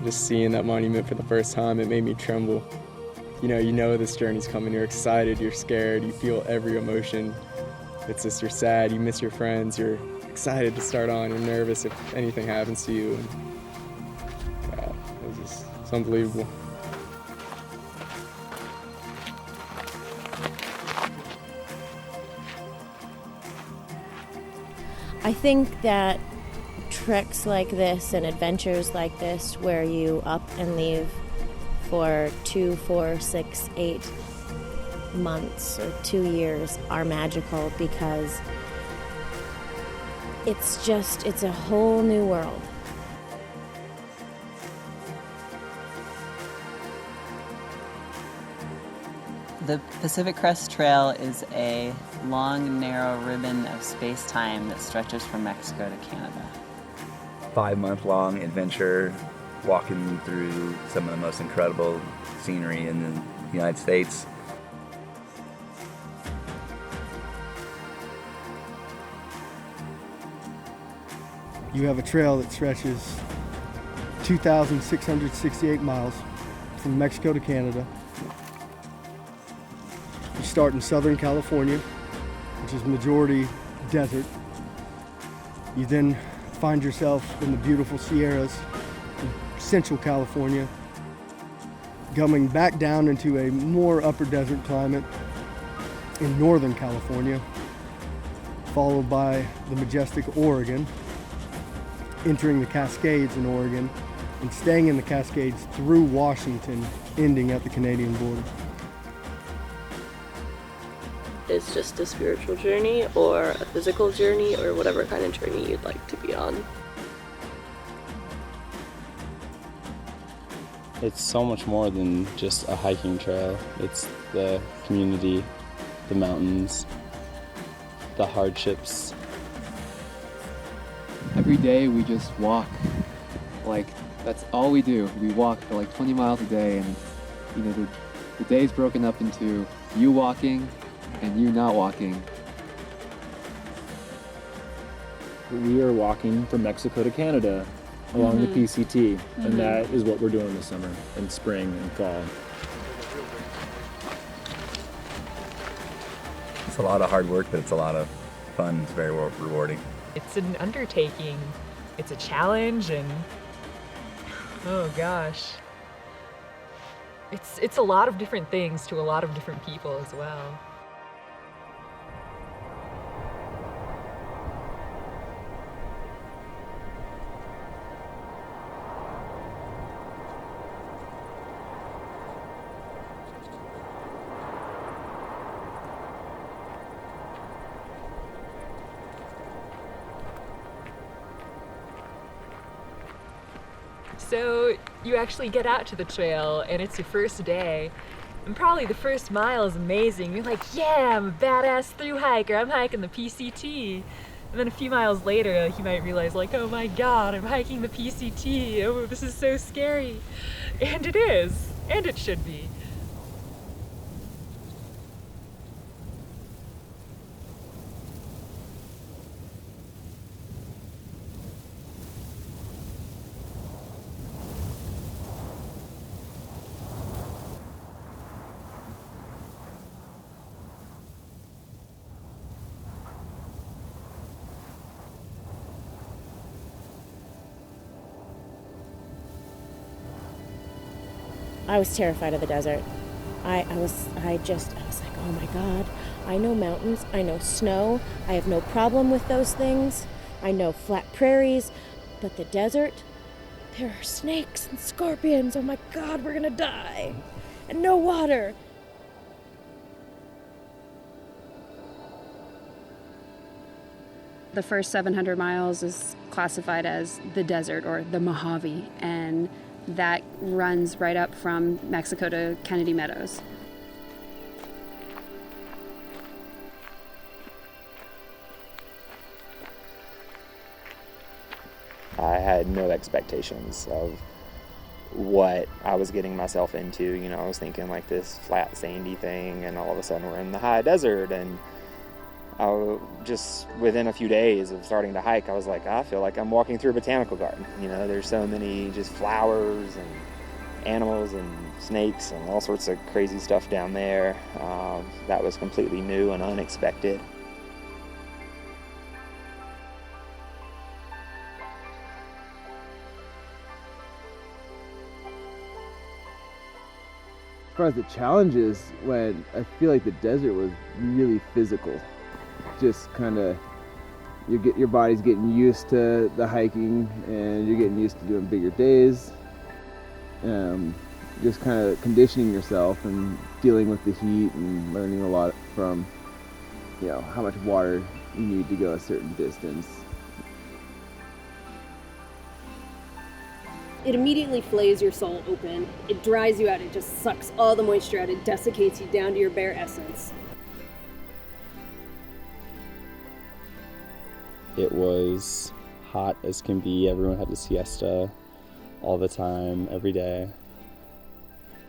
just seeing that monument for the first time, it made me tremble. You know this journey's coming, you're excited, you're scared, you feel every emotion. It's just you're sad, you miss your friends, you're excited to start on, you're nervous if anything happens to you. And, yeah, it's unbelievable. I think that treks like this and adventures like this, where you up and leave for 2, 4, 6, 8 months or 2 years, are magical because it's a whole new world. The Pacific Crest Trail is a long, narrow ribbon of space-time that stretches from Mexico to Canada. 5-month-long adventure, walking through some of the most incredible scenery in the United States. You have a trail that stretches 2,668 miles from Mexico to Canada. You start in Southern California, which is majority desert. You then find yourself in the beautiful Sierras in Central California, coming back down into a more upper desert climate in Northern California, followed by the majestic Oregon, entering the Cascades in Oregon, and staying in the Cascades through Washington, ending at the Canadian border. It's just a spiritual journey or a physical journey or whatever kind of journey you'd like to be on. It's so much more than just a hiking trail. It's the community, the mountains, the hardships. Every day we just walk. Like, that's all we do. We walk for like 20 miles a day, and the day's broken up into you walking and you not walking. We are walking from Mexico to Canada along the PCT, and that is what we're doing this summer and spring and fall. It's a lot of hard work, but it's a lot of fun. It's very rewarding. It's an undertaking. It's a challenge, and oh gosh. It's a lot of different things to a lot of different people as well. So you actually get out to the trail and it's your first day, and probably the first mile is amazing. You're like, yeah, I'm a badass thru hiker, I'm hiking the PCT. And then a few miles later you might realize, like, oh my god, I'm hiking the PCT, oh, this is so scary. And it is, and it should be. I was terrified of the desert. I was like, oh my god, I know mountains, I know snow, I have no problem with those things, I know flat prairies, but the desert, there are snakes and scorpions, oh my god, we're gonna die, and no water. The first 700 miles is classified as the desert, or the Mojave, and that runs right up from Mexico to Kennedy Meadows. I had no expectations of what I was getting myself into. I was thinking like this flat, sandy thing, and all of a sudden we're in the high desert, and just within a few days of starting to hike, I was like, I feel like I'm walking through a botanical garden. You know, there's so many just flowers and animals and snakes and all sorts of crazy stuff down there. That was completely new and unexpected. As far as the challenges, when I feel like the desert was really physical, just kind of your body's getting used to the hiking and you're getting used to doing bigger days. Just kind of conditioning yourself and dealing with the heat and learning a lot from, you know, how much water you need to go a certain distance. It immediately flays your soul open. It dries you out. It just sucks all the moisture out. It desiccates you down to your bare essence. It was hot as can be. Everyone had a siesta all the time, every day.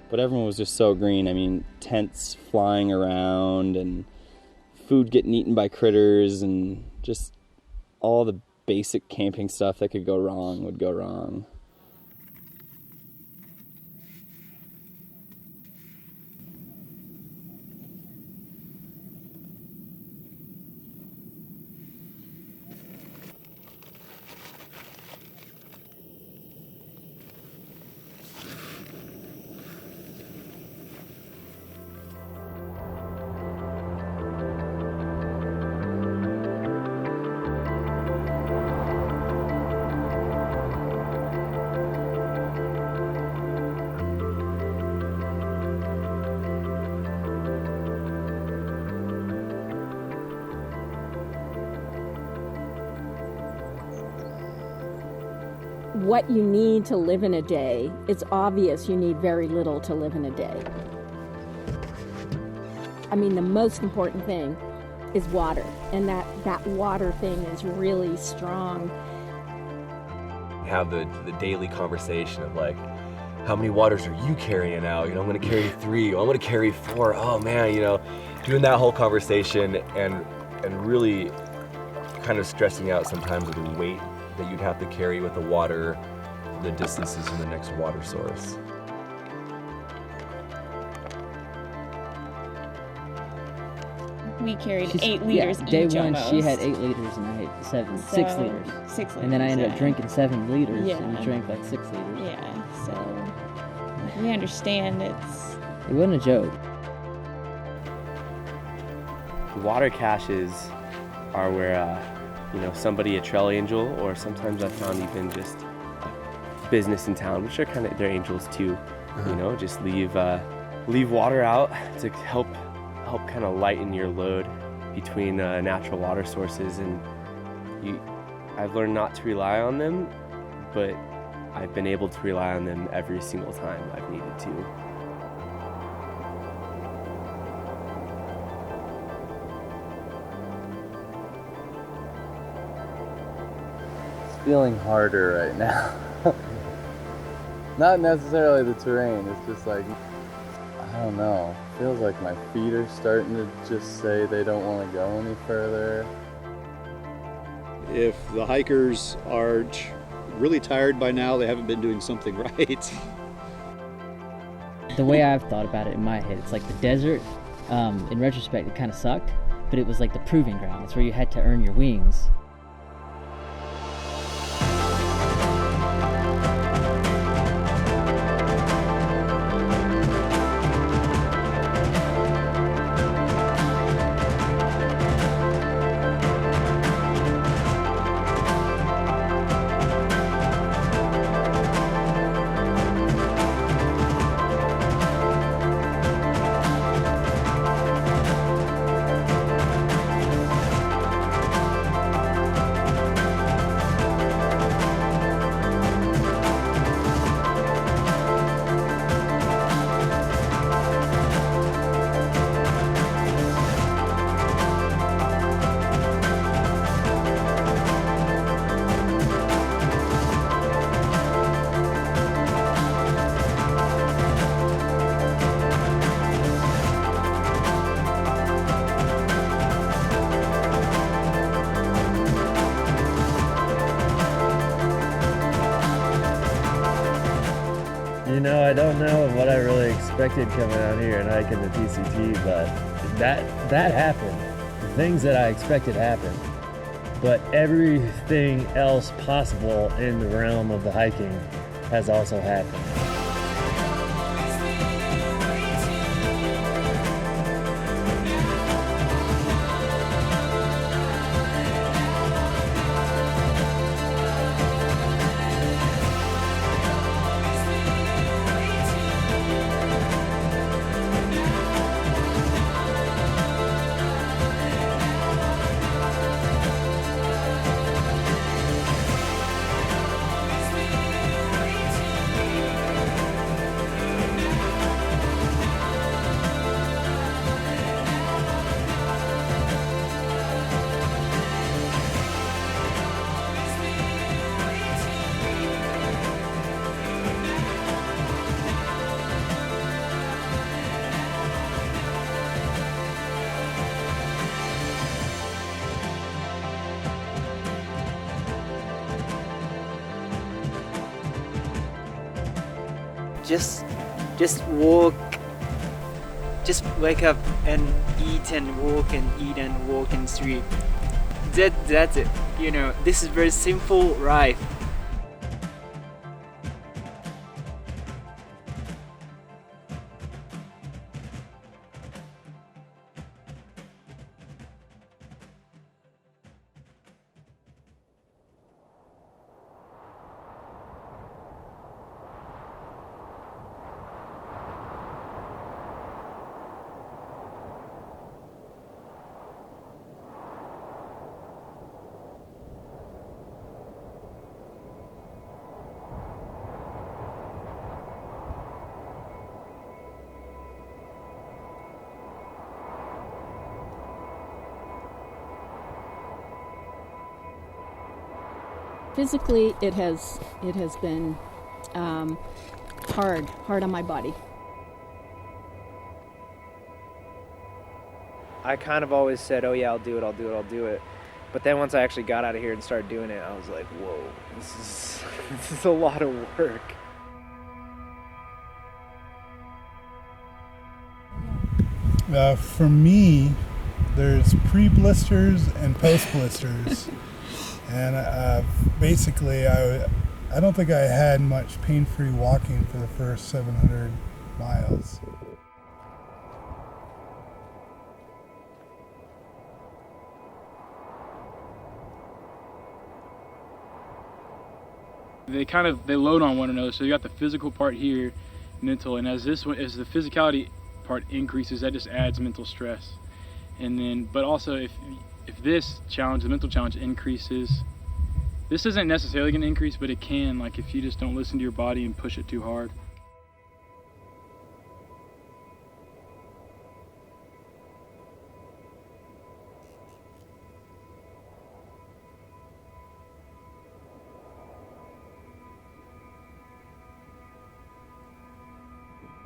But everyone was just so green. I mean, tents flying around and food getting eaten by critters and just all the basic camping stuff that could go wrong would go wrong. What you need to live in a day, it's obvious you need very little to live in a day. I mean, the most important thing is water, and that water thing is really strong. Have the daily conversation of like, how many waters are you carrying out? You know, I'm gonna carry 3, or I'm gonna carry 4. Oh man, you know, doing that whole conversation and really kind of stressing out sometimes with the weight that you'd have to carry with the water, the distances to the next water source. We carried 8 liters each. Day one, almost. she had 8 liters and I had 6 liters. 6 liters. And then I ended up yeah. drinking 7 liters Yeah. and drank like 6 liters. Yeah, so we understand It wasn't a joke. Water caches are where, you know, somebody, a trail angel, or sometimes I found even just a business in town, which are kind of, they're angels too, you know, just leave water out to help kind of lighten your load between natural water sources. And I've learned not to rely on them, but I've been able to rely on them every single time I've needed to. Feeling harder right now. Not necessarily the terrain, it's just like, I don't know, feels like my feet are starting to just say they don't want to go any further. If the hikers are really tired by now, they haven't been doing something right. The way I've thought about it in my head, it's like the desert, in retrospect, it kind of sucked, but it was like the proving ground. It's where you had to earn your wings. You know, I don't know what I really expected coming out here and hiking the PCT, but that happened. The things that I expected happened. But everything else possible in the realm of the hiking has also happened. Just walk, just wake up and eat and walk and eat and walk and sleep. That's it. You know, this is very simple life. Physically, it has been hard on my body. I kind of always said, oh yeah, I'll do it. But then once I actually got out of here and started doing it, I was like, whoa, this is a lot of work. For me, there's pre-blisters and post-blisters. And basically, I don't think I had much pain-free walking for the first 700 miles. They load on one another. So you got the physical part here, mental, and as the physicality part increases, that just adds mental stress. And then, but also if this challenge, the mental challenge, increases, this isn't necessarily going to increase, but it can, like if you just don't listen to your body and push it too hard.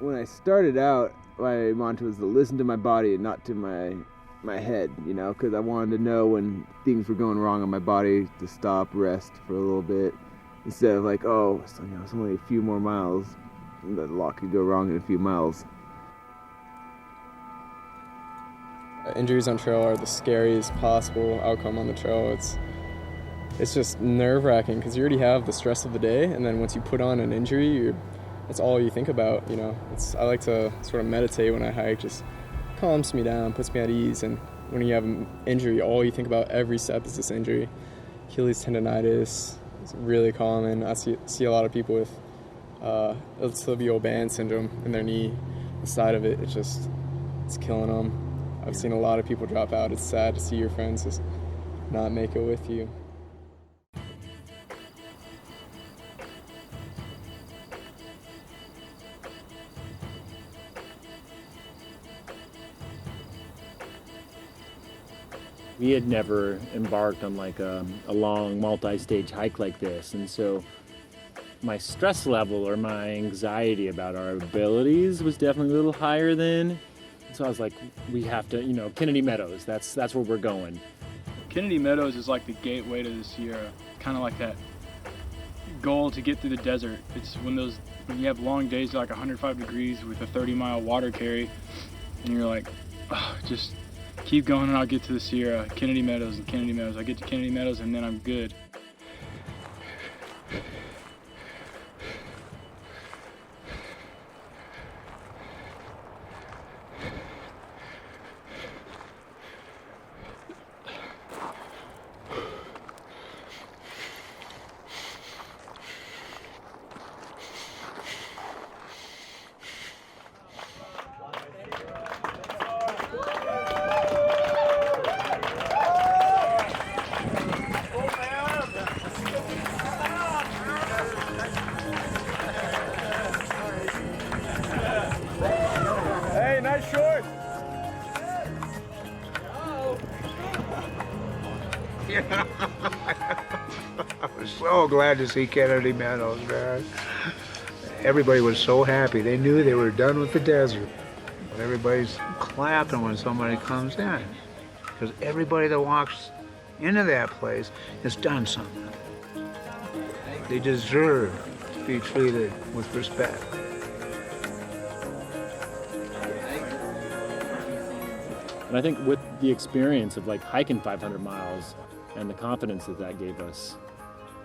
When I started out, my mantra was to listen to my body and not to my head, you know, because I wanted to know when things were going wrong on my body to stop, rest for a little bit, instead of like, oh, so, you know, it's only a few more miles. A lot could go wrong in a few miles. Injuries on trail are the scariest possible outcome on the trail. It's just nerve-wracking because you already have the stress of the day, and then once you put on an injury, that's all you think about, you know. I like to sort of meditate when I hike, just calms me down, puts me at ease, and when you have an injury, all you think about every step is this injury. Achilles tendonitis is really common. I see a lot of people with iliotibial band syndrome in their knee. The side of it, it's killing them. I've seen a lot of people drop out. It's sad to see your friends just not make it with you. We had never embarked on like a long multi-stage hike like this, and so my stress level or my anxiety about our abilities was definitely a little higher then. So I was like, we have to, you know, Kennedy Meadows, that's where we're going. Kennedy Meadows is like the gateway to the Sierra, kind of like that goal to get through the desert. It's when you have long days like 105 degrees with a 30-mile water carry, and you're like, oh, just keep going and I'll get to the Sierra, Kennedy Meadows and Kennedy Meadows. I get to Kennedy Meadows and then I'm good. Hey, nice short. I was so glad to see Kennedy Meadows, man. Everybody was so happy. They knew they were done with the desert. But everybody's clapping when somebody comes in. Because everybody that walks into that place has done something. They deserve to be treated with respect. And I think with the experience of like hiking 500 miles and the confidence that that gave us,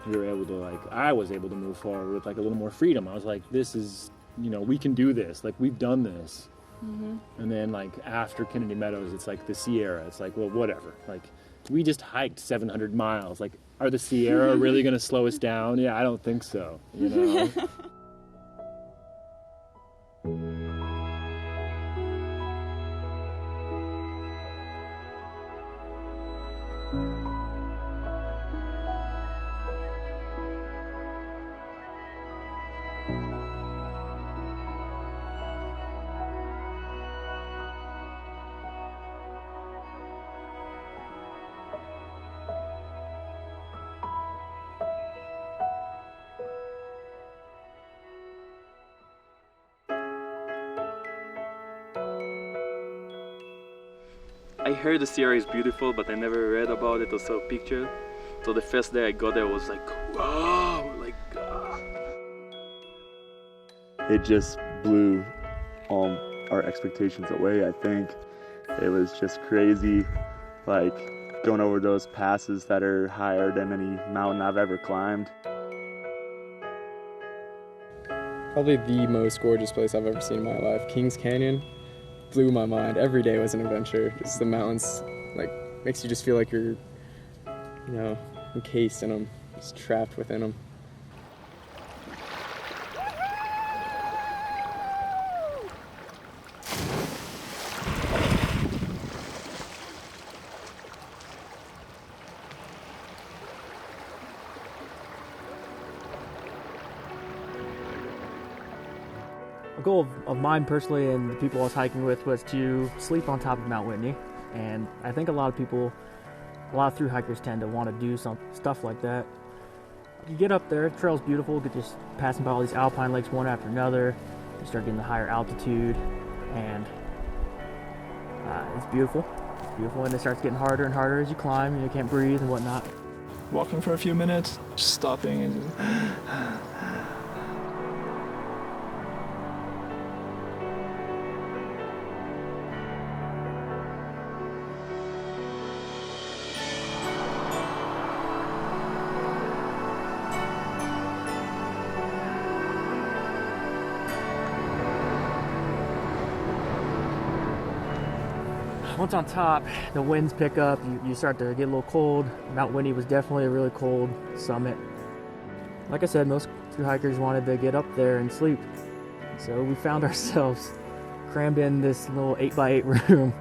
we were able to I was able to move forward with like a little more freedom. I was like, this is, we can do this. Like, we've done this. Mm-hmm. And then like after Kennedy Meadows, it's like the Sierra. It's like, well, whatever. Like, we just hiked 700 miles. Like, are the Sierra really going to slow us down? Yeah, I don't think so. I heard the Sierra is beautiful, but I never read about it or saw a picture. So the first day I got there, I was like, wow, It just blew all our expectations away, I think. It was just crazy, like going over those passes that are higher than any mountain I've ever climbed. Probably the most gorgeous place I've ever seen in my life. Kings Canyon blew my mind. Every day was an adventure. Just the mountains, makes you just feel like you're, encased in them, just trapped within them. A goal of mine personally and the people I was hiking with was to sleep on top of Mount Whitney, and I think a lot of thru hikers tend to want to do some stuff like that. You get up there, the trail's beautiful, you're just passing by all these alpine lakes one after another. You start getting the higher altitude, and it's beautiful. It's beautiful, and it starts getting harder and harder as you climb. You can't breathe and whatnot. Walking for a few minutes, just stopping and Once on top, the winds pick up, you start to get a little cold. Mount Whitney was definitely a really cold summit. Like I said, most thru hikers wanted to get up there and sleep. So we found ourselves crammed in this little 8x8 room.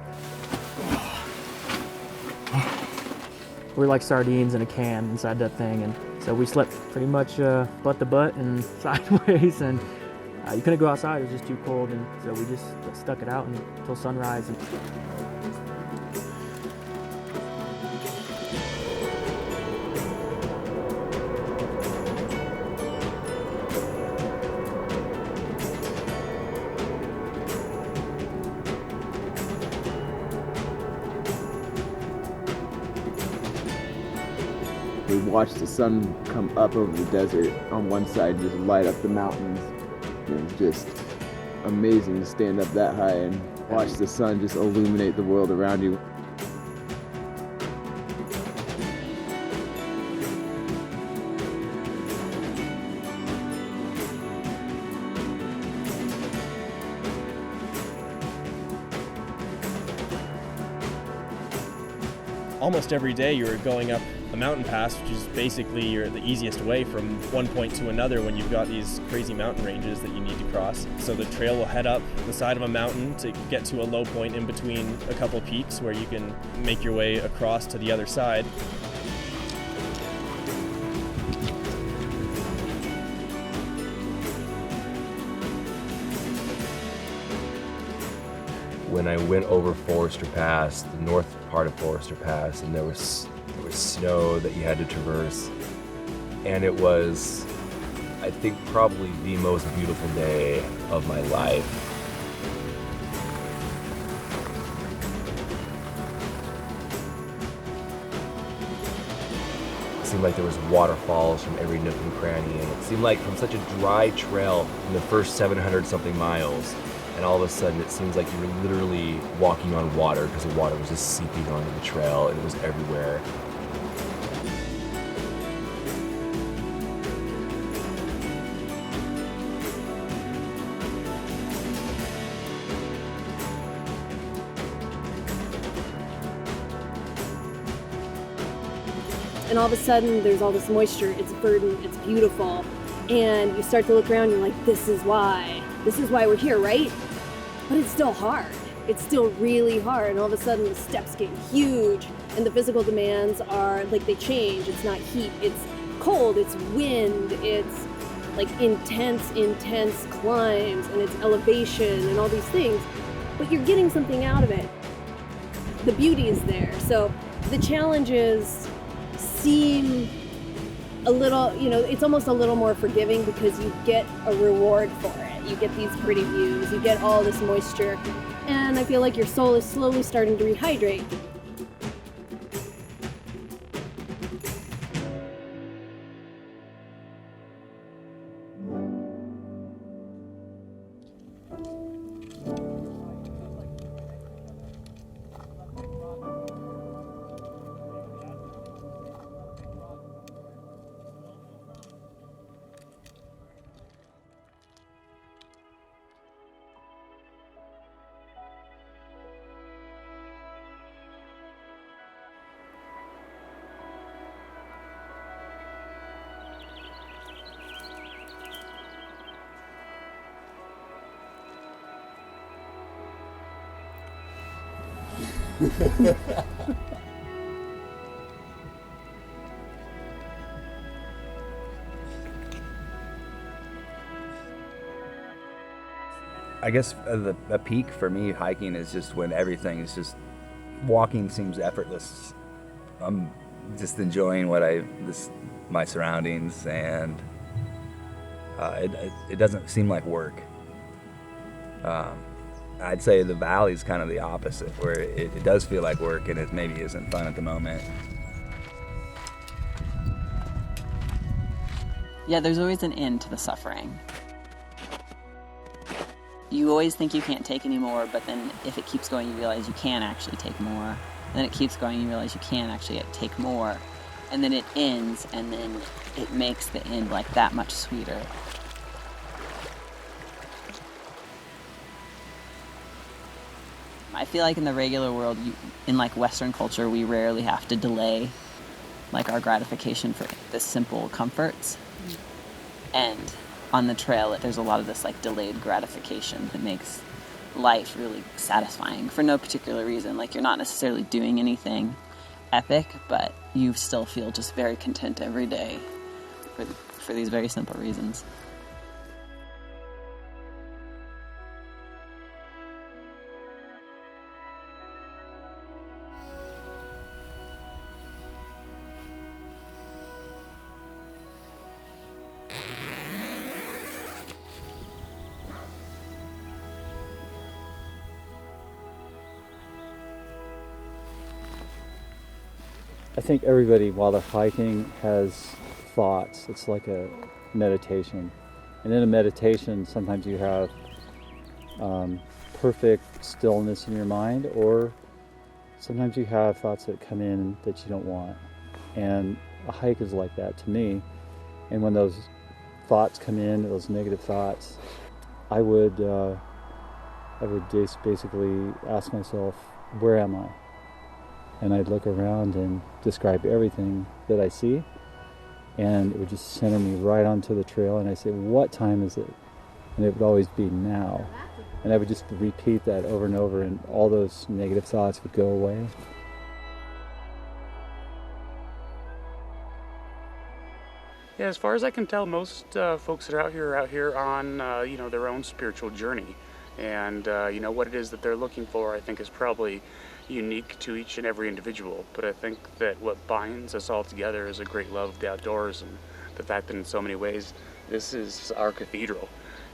We're like sardines in a can inside that thing, and so we slept pretty much butt to butt and sideways, and you couldn't go outside, it was just too cold, and so we just stuck it out until sunrise. We watch the sun come up over the desert on one side, just light up the mountains. It was just amazing to stand up that high and watch the sun just illuminate the world around you. Almost every day you were going up a mountain pass, which is basically the easiest way from one point to another when you've got these crazy mountain ranges that you need to cross. So the trail will head up the side of a mountain to get to a low point in between a couple peaks where you can make your way across to the other side. When I went over Forester Pass, the north part of Forester Pass, and there was snow that you had to traverse, and it was, I think, probably the most beautiful day of my life. It seemed like there was waterfalls from every nook and cranny, and it seemed like from such a dry trail in the first 700 something miles, and all of a sudden it seems like you were literally walking on water because the water was just seeping onto the trail and it was everywhere. And all of a sudden there's all this moisture, it's verdant, it's beautiful, and you start to look around and you're like, this is why we're here, right? But it's still hard. It's still really hard, and all of a sudden the steps get huge and the physical demands are like, they change. It's not heat, it's cold, it's wind, it's like intense climbs, and it's elevation and all these things, but you're getting something out of it. The beauty is there. So the challenges seem a little, it's almost a little more forgiving because you get a reward for it. You get these pretty views, you get all this moisture, and I feel like your soul is slowly starting to rehydrate. I guess the peak for me hiking is just when everything is just, walking seems effortless. I'm just enjoying my surroundings, and it doesn't seem like work. I'd say the valley's kind of the opposite, where it does feel like work and it maybe isn't fun at the moment. Yeah, there's always an end to the suffering. You always think you can't take any more, but then if it keeps going, you realize you can actually take more. And then it keeps going, you realize you can actually take more. And then it ends, and then it makes the end like that much sweeter. I feel like in the regular world, in like Western culture, we rarely have to delay like our gratification for the simple comforts. And on the trail, there's a lot of this like delayed gratification that makes life really satisfying for no particular reason. Like, you're not necessarily doing anything epic, but you still feel just very content every day for these very simple reasons. I think everybody, while they're hiking, has thoughts. It's like a meditation. And in a meditation, sometimes you have perfect stillness in your mind, or sometimes you have thoughts that come in that you don't want. And a hike is like that to me. And when those thoughts come in, those negative thoughts, I would just basically ask myself, where am I? And I'd look around and describe everything that I see, and it would just center me right onto the trail, and I say, what time is it? And it would always be now. And I would just repeat that over and over, and all those negative thoughts would go away. Yeah, as far as I can tell, most folks that are out here on their own spiritual journey, and what it is that they're looking for, I think, is probably unique to each and every individual. But I think that what binds us all together is a great love of the outdoors, and the fact that in so many ways this is our cathedral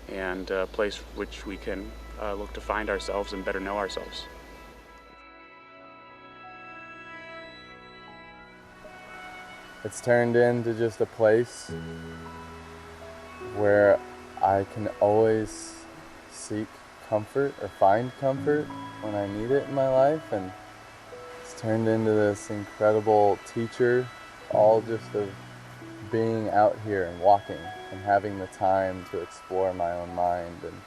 and a place which we can look to find ourselves and better know ourselves. It's turned into just a place where I can always seek comfort or find comfort when I need it in my life, and it's turned into this incredible teacher, all just of being out here and walking and having the time to explore my own mind. And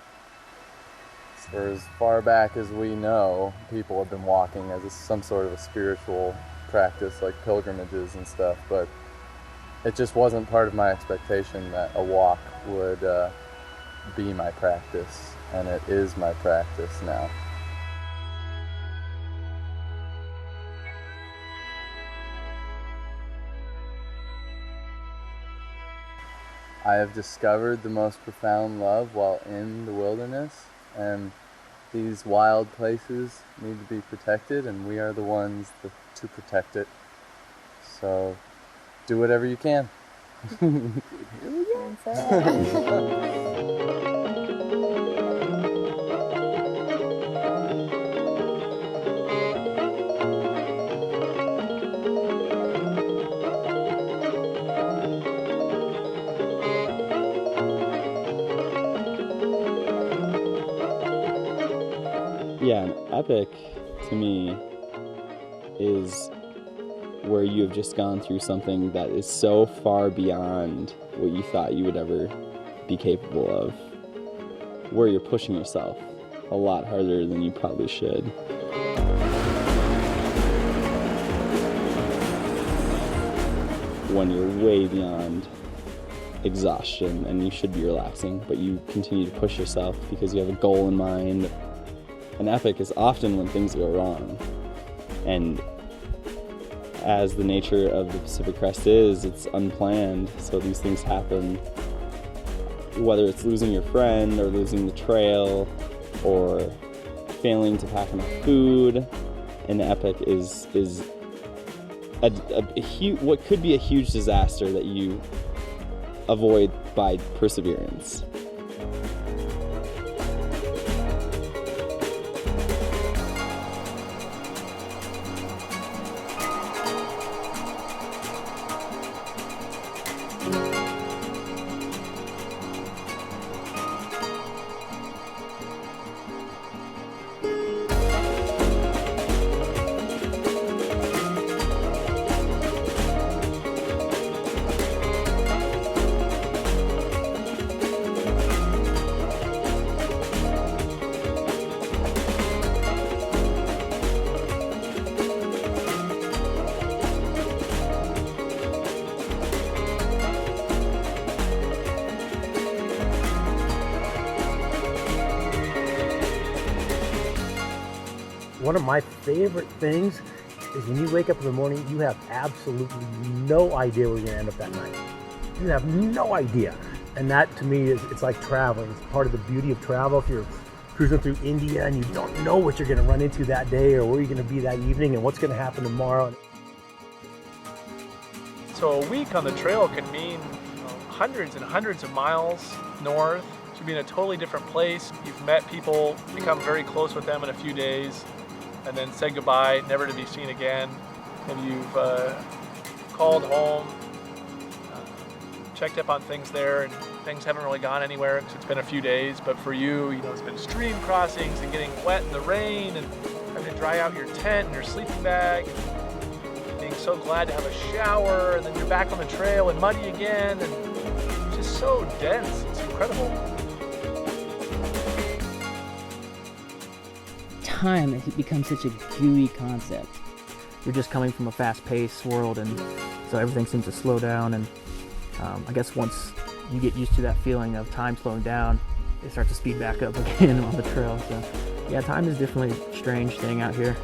for as far back as we know, people have been walking as some sort of a spiritual practice, like pilgrimages and stuff, but it just wasn't part of my expectation that a walk would be my practice, and it is my practice now. I have discovered the most profound love while in the wilderness, and these wild places need to be protected, and we are the ones to protect it. So do whatever you can. Yeah, an epic to me is where you have just gone through something that is so far beyond what you thought you would ever be capable of, where you're pushing yourself a lot harder than you probably should. When you're way beyond exhaustion and you should be relaxing, but you continue to push yourself because you have a goal in mind. An epic is often when things go wrong, and as the nature of the Pacific Crest is, it's unplanned, so these things happen. Whether it's losing your friend or losing the trail or failing to pack enough food, an epic is what could be a huge disaster that you avoid by perseverance. One of my favorite things is when you wake up in the morning, you have absolutely no idea where you're gonna end up that night. You have no idea. And that to me it's like traveling. It's part of the beauty of travel. If you're cruising through India and you don't know what you're gonna run into that day or where you're gonna be that evening and what's gonna happen tomorrow. So a week on the trail can mean hundreds and hundreds of miles north. You should be in a totally different place. You've met people, become very close with them in a few days, and then said goodbye, never to be seen again. and you've called home, checked up on things there, and things haven't really gone anywhere because it's been a few days. But for you, it's been stream crossings and getting wet in the rain and having to dry out your tent and your sleeping bag, and being so glad to have a shower, and then you're back on the trail and muddy again, and it's just so dense. It's incredible. Time has become such a gooey concept. You're just coming from a fast-paced world, and so everything seems to slow down. And I guess once you get used to that feeling of time slowing down, it starts to speed back up again on the trail. So yeah, time is definitely strange staying out here.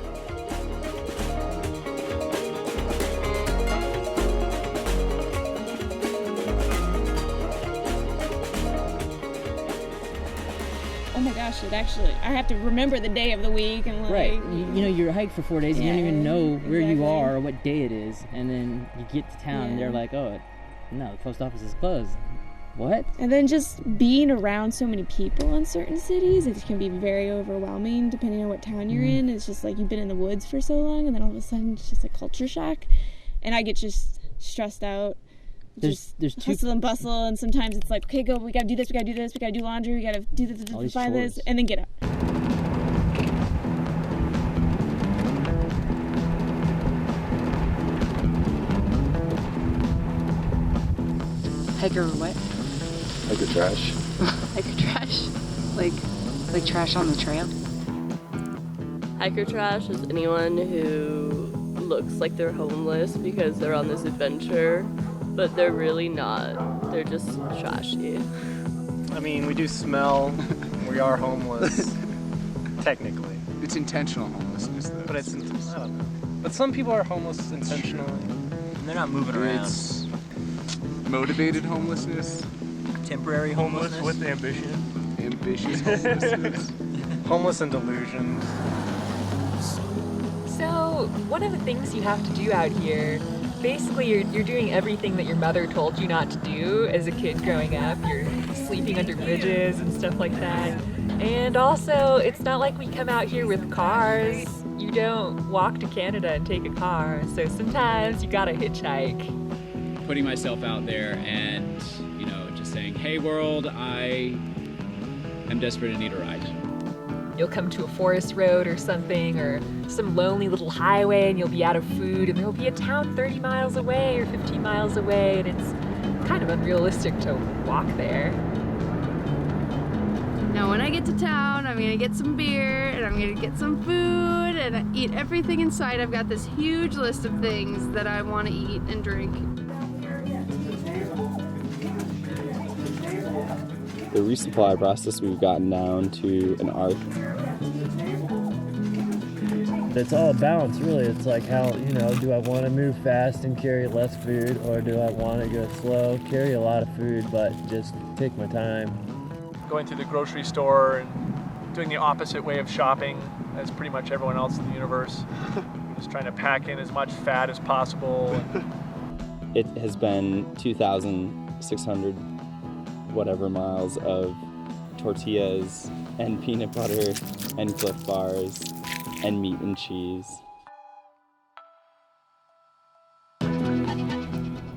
Oh my gosh, I have to remember the day of the week and like... Right, you're hike for 4 days, and you don't even know where you are or what day it is, and then you get to town and they're like, oh, no, the post office is closed. What? And then just being around so many people in certain cities, it can be very overwhelming depending on what town you're in. It's just like you've been in the woods for so long, and then all of a sudden it's just a culture shock, and I get just stressed out. There's hustle and bustle, and sometimes it's like, okay, go, we gotta do this, we gotta do this, we gotta do laundry, we gotta do this, buy this, and then get up. Hiker what? Hiker trash. Hiker trash? Like trash on the trail? Hiker trash is anyone who looks like they're homeless because they're on this adventure, but they're really not. They're just trashy. I mean, we do smell. We are homeless, technically. It's intentional homelessness, though. But I don't know. But some people are homeless intentionally. And they're not moving around. It's motivated homelessness. Temporary homelessness. With ambition. Ambitious homelessness. Homeless and delusions. So, one of the things you have to do out here, basically you're doing everything that your mother told you not to do as a kid growing up. You're sleeping under bridges and stuff like that. And also, it's not like we come out here with cars. You don't walk to Canada and take a car, so sometimes you gotta hitchhike. Putting myself out there and, just saying, hey world, I am desperate and need a ride. You'll come to a forest road or something, or some lonely little highway, and you'll be out of food, and there'll be a town 30 miles away or 15 miles away, and it's kind of unrealistic to walk there. Now when I get to town, I'm gonna get some beer, and I'm gonna get some food, and eat everything inside. I've got this huge list of things that I want to eat and drink. The resupply process, we've gotten down to an art. It's all a balance, really. It's like how, do I want to move fast and carry less food, or do I want to go slow, carry a lot of food, but just take my time? Going to the grocery store and doing the opposite way of shopping as pretty much everyone else in the universe. Just trying to pack in as much fat as possible. It has been 2,600 whatever miles of tortillas and peanut butter and Cliff Bars and meat and cheese.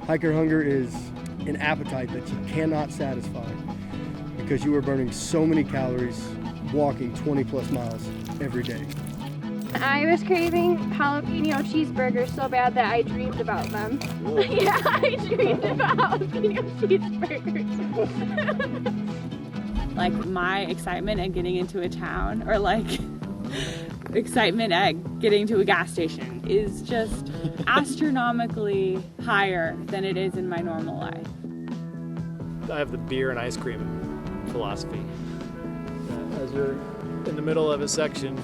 Hiker hunger is an appetite that you cannot satisfy because you are burning so many calories walking 20 plus miles every day. I was craving jalapeno cheeseburgers so bad that I dreamed about them. Yeah, I dreamed about jalapeno cheeseburgers. Like my excitement at getting into a town, or like excitement at getting to a gas station, is just astronomically higher than it is in my normal life. I have the beer and ice cream philosophy. As you're in the middle of a section,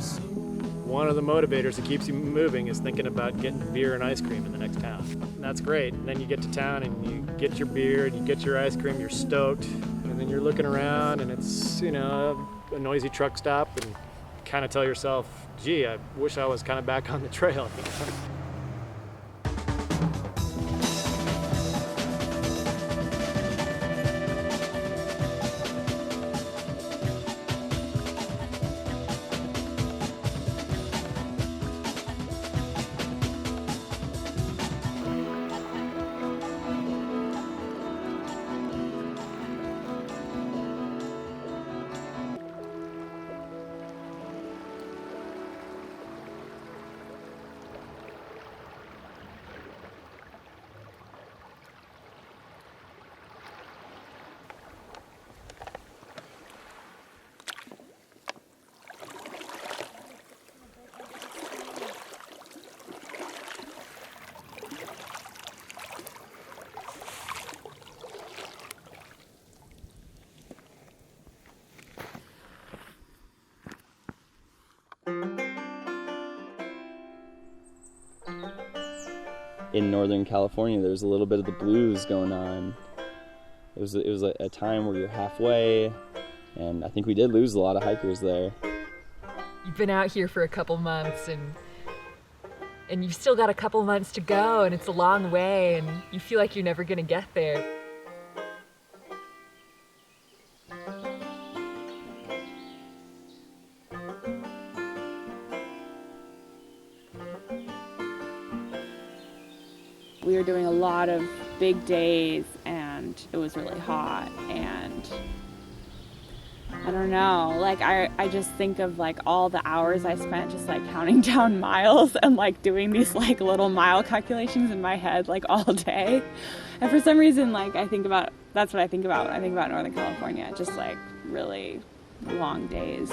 one of the motivators that keeps you moving is thinking about getting beer and ice cream in the next town. And that's great. And then you get to town and you get your beer and you get your ice cream, you're stoked. And then you're looking around and it's, a noisy truck stop, and kind of tell yourself, gee, I wish I was kind of back on the trail. in Northern California, there's a little bit of the blues going on. It was a time where you're halfway, and I think we did lose a lot of hikers there. You've been out here for a couple months, and you've still got a couple months to go, and it's a long way, and you feel like you're never gonna get there. We were doing a lot of big days and it was really hot, and I don't know, like I just think of like all the hours I spent just like counting down miles and like doing these like little mile calculations in my head like all day. And for some reason, like that's what I think about when I think about Northern California, just like really long days.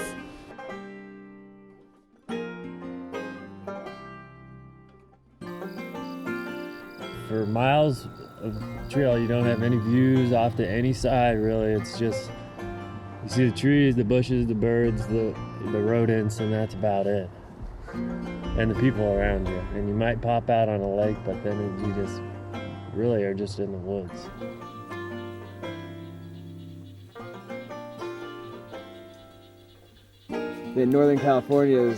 For miles of trail, you don't have any views off to any side, really. It's just, you see the trees, the bushes, the birds, the rodents, and that's about it. And the people around you. And you might pop out on a lake, but then you just really are just in the woods. In Northern California,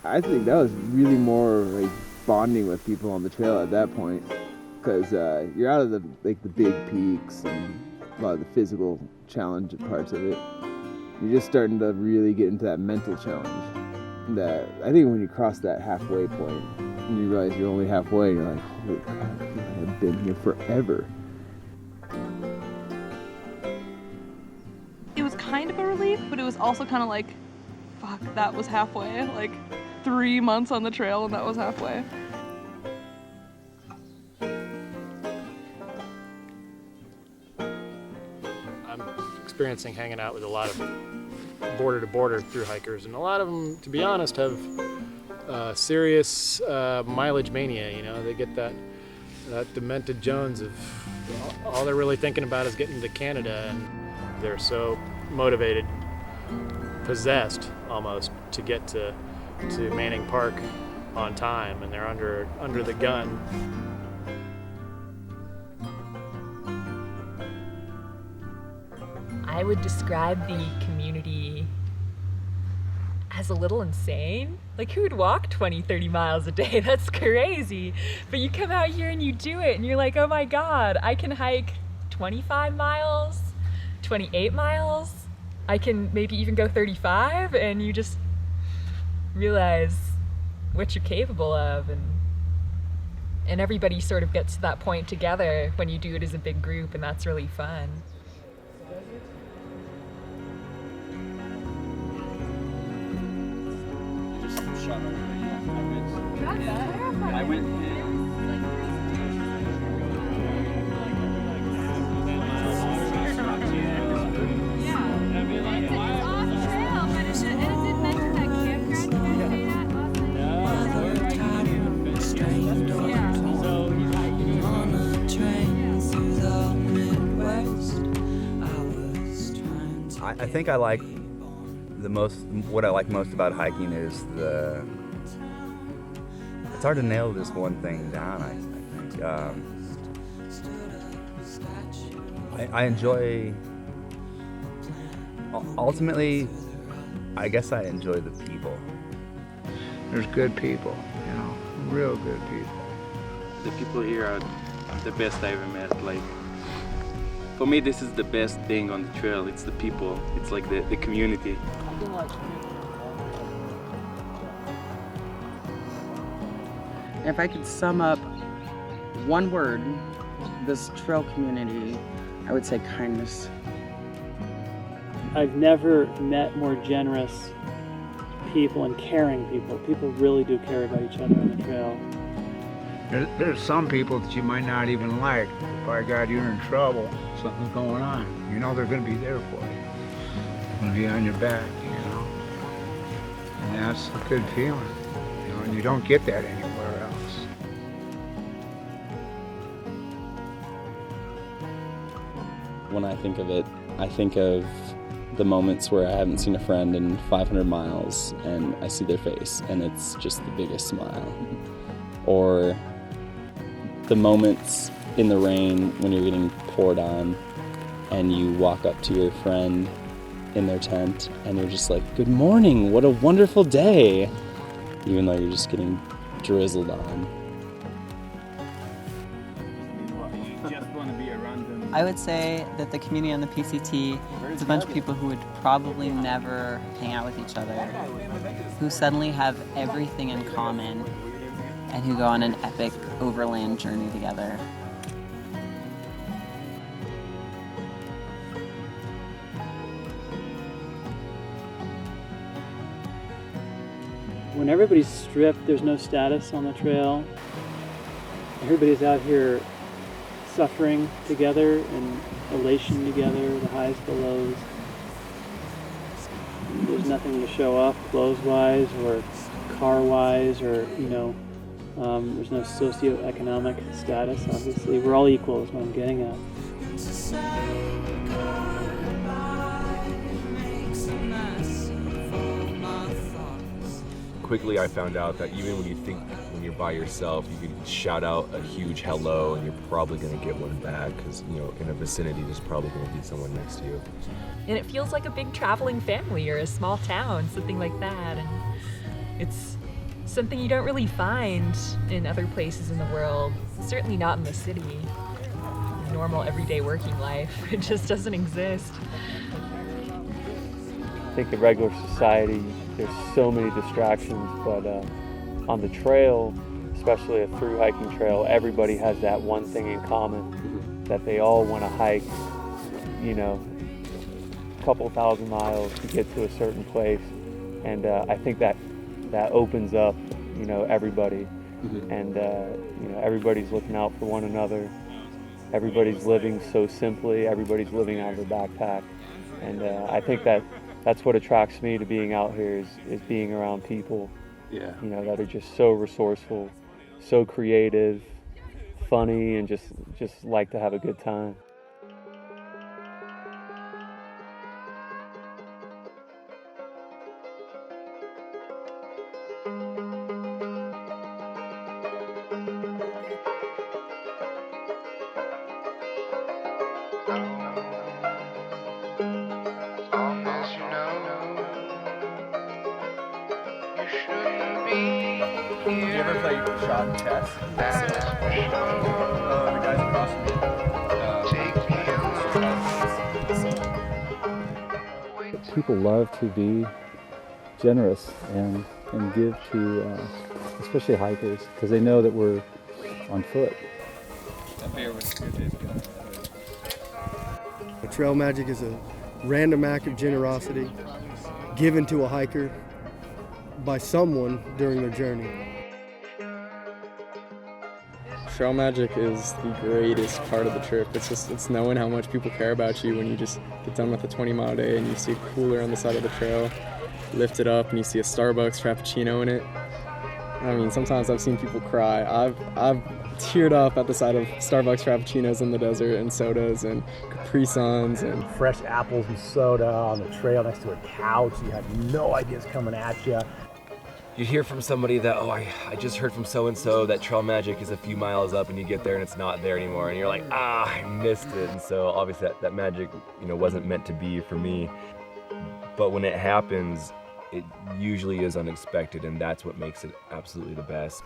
I think that was really more like bonding with people on the trail at that point, because you're out of the big peaks and a lot of the physical challenge parts of it. You're just starting to really get into that mental challenge. That I think when you cross that halfway point and you realize you're only halfway, you're like, holy crap, I've been here forever. It was kind of a relief, but it was also kind of like, fuck, that was halfway. Like 3 months on the trail and that was halfway. I'm experiencing hanging out with a lot of border to border through hikers, and a lot of them, to be honest, have serious mileage mania. You know, they get that demented Jones of all they're really thinking about is getting to Canada, and they're so motivated, possessed almost, to get to Manning Park on time, and they're under the gun. I would describe the community as a little insane. Like, who would walk 20, 30 miles a day? That's crazy. But you come out here and you do it, and you're like, oh my God, I can hike 25 miles, 28 miles. I can maybe even go 35, and you just realize what you're capable of, and everybody sort of gets to that point together when you do it as a big group, and that's really fun. I went I think I like what I like most about hiking is it's hard to nail this one thing down, I think. I enjoy, ultimately, I guess I enjoy the people. There's good people, you know, real good people. The people here are the best I ever met. Like, for me, this is the best thing on the trail. It's the people. It's like the community. If I could sum up one word, this trail community, I would say kindness. I've never met more generous people and caring people. People really do care about each other on the trail. There's some people that you might not even like. By God, you're in trouble, something's going on. You know they're going to be there for you. They're going to be on your back, you know. And that's a good feeling, you know, and you don't get that anywhere else. When I think of it, I think of the moments where I haven't seen a friend in 500 miles and I see their face and it's just the biggest smile. Or the moments in the rain when you're getting poured on and you walk up to your friend in their tent and you're just like, good morning, what a wonderful day, even though you're just getting drizzled on. I would say that the community on the PCT is a bunch of people who would probably never hang out with each other, who suddenly have everything in common, and who go on an epic overland journey together. When everybody's stripped, there's no status on the trail. Everybody's out here suffering together and elation together, the highs, the lows. There's nothing to show off clothes-wise or car-wise, or, there's no socioeconomic status, obviously. We're all equal is what I'm getting at. Quickly I found out that even when you think when you're by yourself, you can shout out a huge hello and you're probably going to get one back because, in a vicinity there's probably going to be someone next to you. And it feels like a big traveling family or a small town, something like that. And it's something you don't really find in other places in the world, certainly not in the city. Normal everyday working life, it just doesn't exist. I think in regular society, there's so many distractions, but on the trail, especially a through hiking trail, everybody has that one thing in common, that they all want to hike, a couple thousand miles to get to a certain place. And I think that opens up, everybody. And, everybody's looking out for one another. Everybody's living so simply. Everybody's living out of their backpack. And I think that's what attracts me to being out here is being around people, that are just so resourceful, so creative, funny, and just like to have a good time. Did you ever play shot and chess? The guys across from me. People love to be generous and give to, especially hikers, because they know that we're on foot. That beer was good. Trail magic is a random act of generosity given to a hiker by someone during their journey. Trail magic is the greatest part of the trip. It's knowing how much people care about you when you just get done with a 20-mile day and you see a cooler on the side of the trail, lift it up and you see a Starbucks Frappuccino in it. I mean, sometimes I've seen people cry. I've teared up at the sight of Starbucks Frappuccinos in the desert and sodas and Capri Suns and fresh apples and soda on the trail next to a couch. You have no idea it's coming at you. You hear from somebody that, I just heard from so-and-so that trail magic is a few miles up, and you get there and it's not there anymore, and you're like, I missed it. And so obviously that magic, wasn't meant to be for me. But when it happens, it usually is unexpected, and that's what makes it absolutely the best.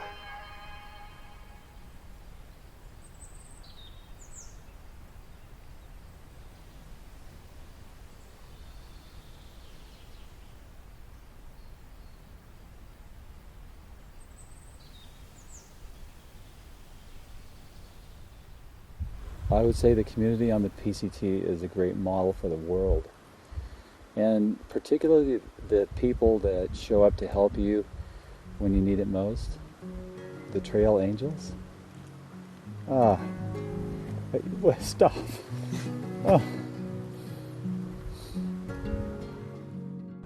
I would say the community on the PCT is a great model for the world. And particularly the people that show up to help you when you need it most. The trail angels. Stop. Oh.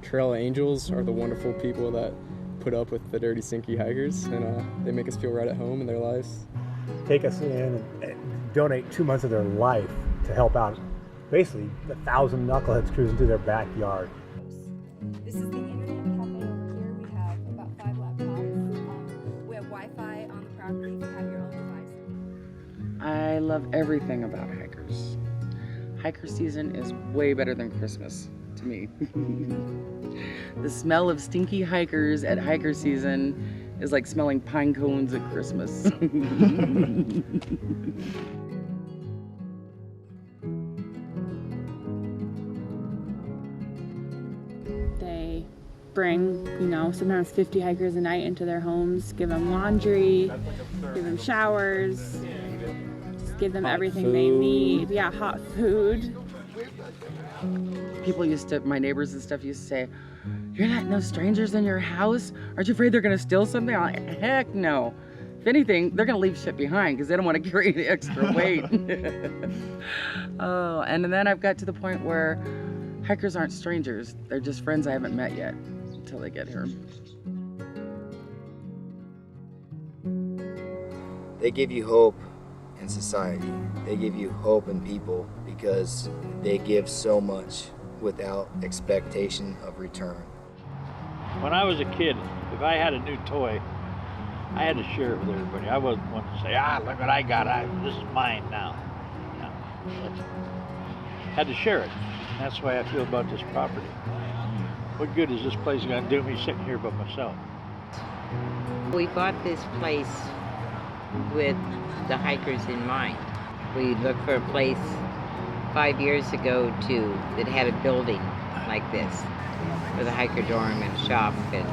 Trail angels are the wonderful people that put up with the dirty, stinky hikers, and they make us feel right at home in their lives. Take us in and donate 2 months of their life to help out basically 1,000 knuckleheads cruising through their backyard. This is the internet cafe over here. We have about 5 laptops. We have Wi-Fi on the property if you have your own device. I love everything about hikers. Hiker season is way better than Christmas to me. The smell of stinky hikers at hiker season is like smelling pine cones at Christmas. They bring, sometimes 50 hikers a night into their homes, give them laundry, give them showers, just give them everything they need. Yeah, hot food. People my neighbors and stuff used to say, "You're not no strangers in your house? Aren't you afraid they're gonna steal something?" I'm like, heck no. If anything, they're gonna leave shit behind because they don't want to carry the extra weight. Oh, and then I've got to the point where hikers aren't strangers. They're just friends I haven't met yet until they get here. They give you hope in society. They give you hope in people because they give so much without expectation of return. When I was a kid, if I had a new toy, I had to share it with everybody. I wasn't one to say, look what I got, this is mine now. Had to share it. And that's the way I feel about this property. What good is this place gonna do me sitting here by myself? We bought this place with the hikers in mind. We looked for a place 5 years ago that had a building like this with a hiker dorm and shop and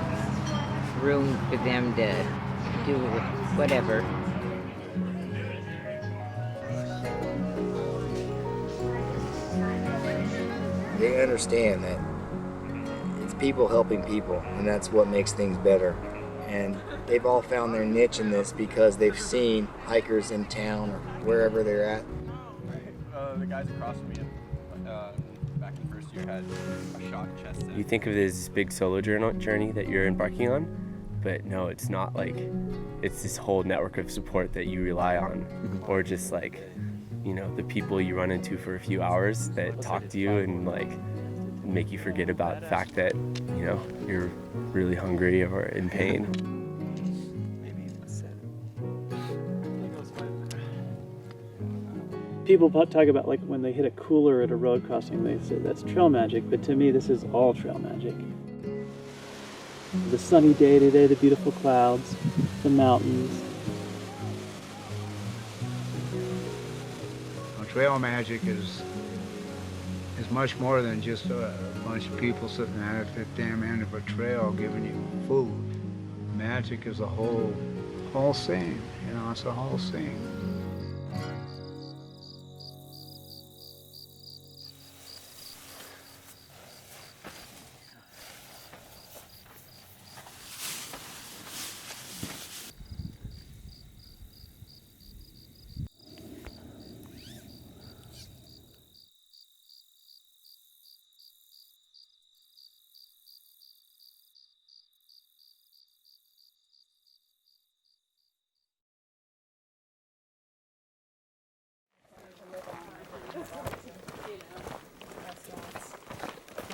room for them to do whatever. They understand that it's people helping people, and that's what makes things better. And they've all found their niche in this because they've seen hikers in town or wherever they're at. The guys across from me back in first year had a shot chest. You think of it as this big solo journey that you're embarking on, but no, it's not. Like, it's this whole network of support that you rely on, or just like, the people you run into for a few hours that talk to you and like make you forget about the fact that you're really hungry or in pain. People talk about like when they hit a cooler at a road crossing, they say that's trail magic, but to me this is all trail magic. The sunny day today, the beautiful clouds, the mountains. Well, trail magic is much more than just a bunch of people sitting at the damn end of a trail giving you food. Magic is a whole scene, it's a whole scene.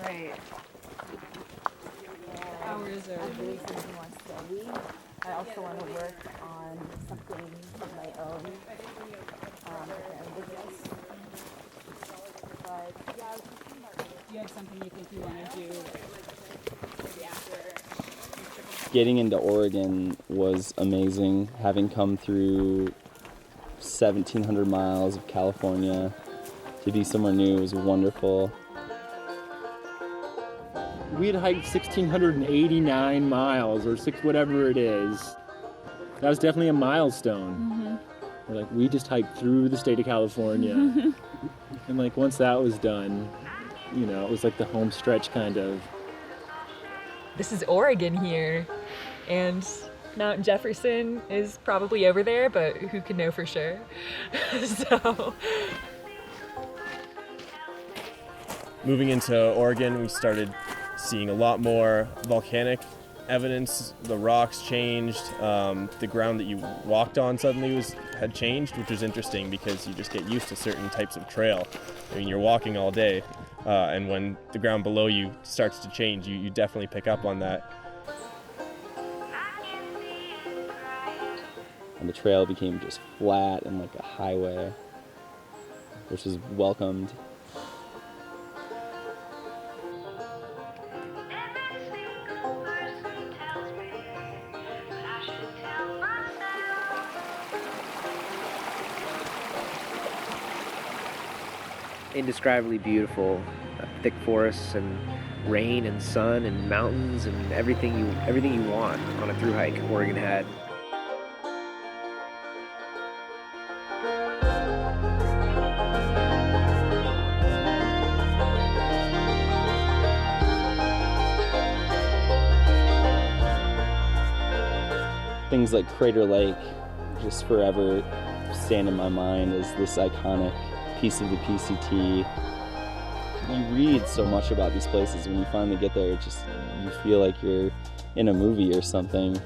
Right. Hours are really something more steady. I also want to work on something of my own, business. But yeah, I was thinking about, do you have something you think you want to do maybe after? Getting into Oregon was amazing. Having come through 1,700 miles of California to be somewhere new was wonderful. We had hiked 1,689 miles or whatever it is. That was definitely a milestone. Mm-hmm. We just hiked through the state of California. And once that was done, it was like the home stretch kind of. This is Oregon here, and Mount Jefferson is probably over there, but who can know for sure? So. Moving into Oregon, we started seeing a lot more volcanic evidence. The rocks changed. The ground that you walked on suddenly had changed, which was interesting because you just get used to certain types of trail. I mean, you're walking all day, and when the ground below you starts to change, you definitely pick up on that. and the trail became just flat and like a highway, which was welcomed. Indescribably beautiful, thick forests and rain and sun and mountains and everything you want on a thru hike Oregon had. Things like Crater Lake just forever stand in my mind as this iconic piece of the PCT. You read so much about these places. When you finally get there, it just, you feel like you're in a movie or something.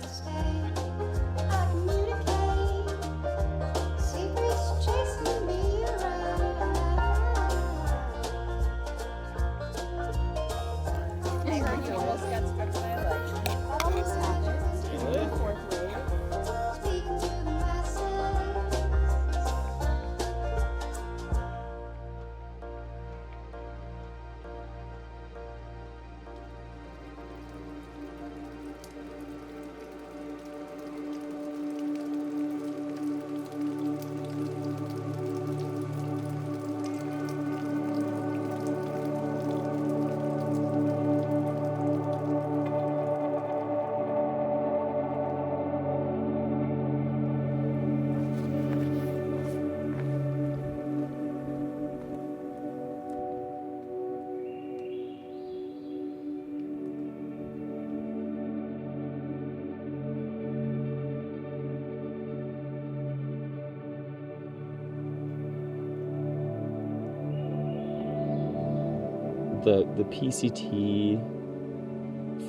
The PCT,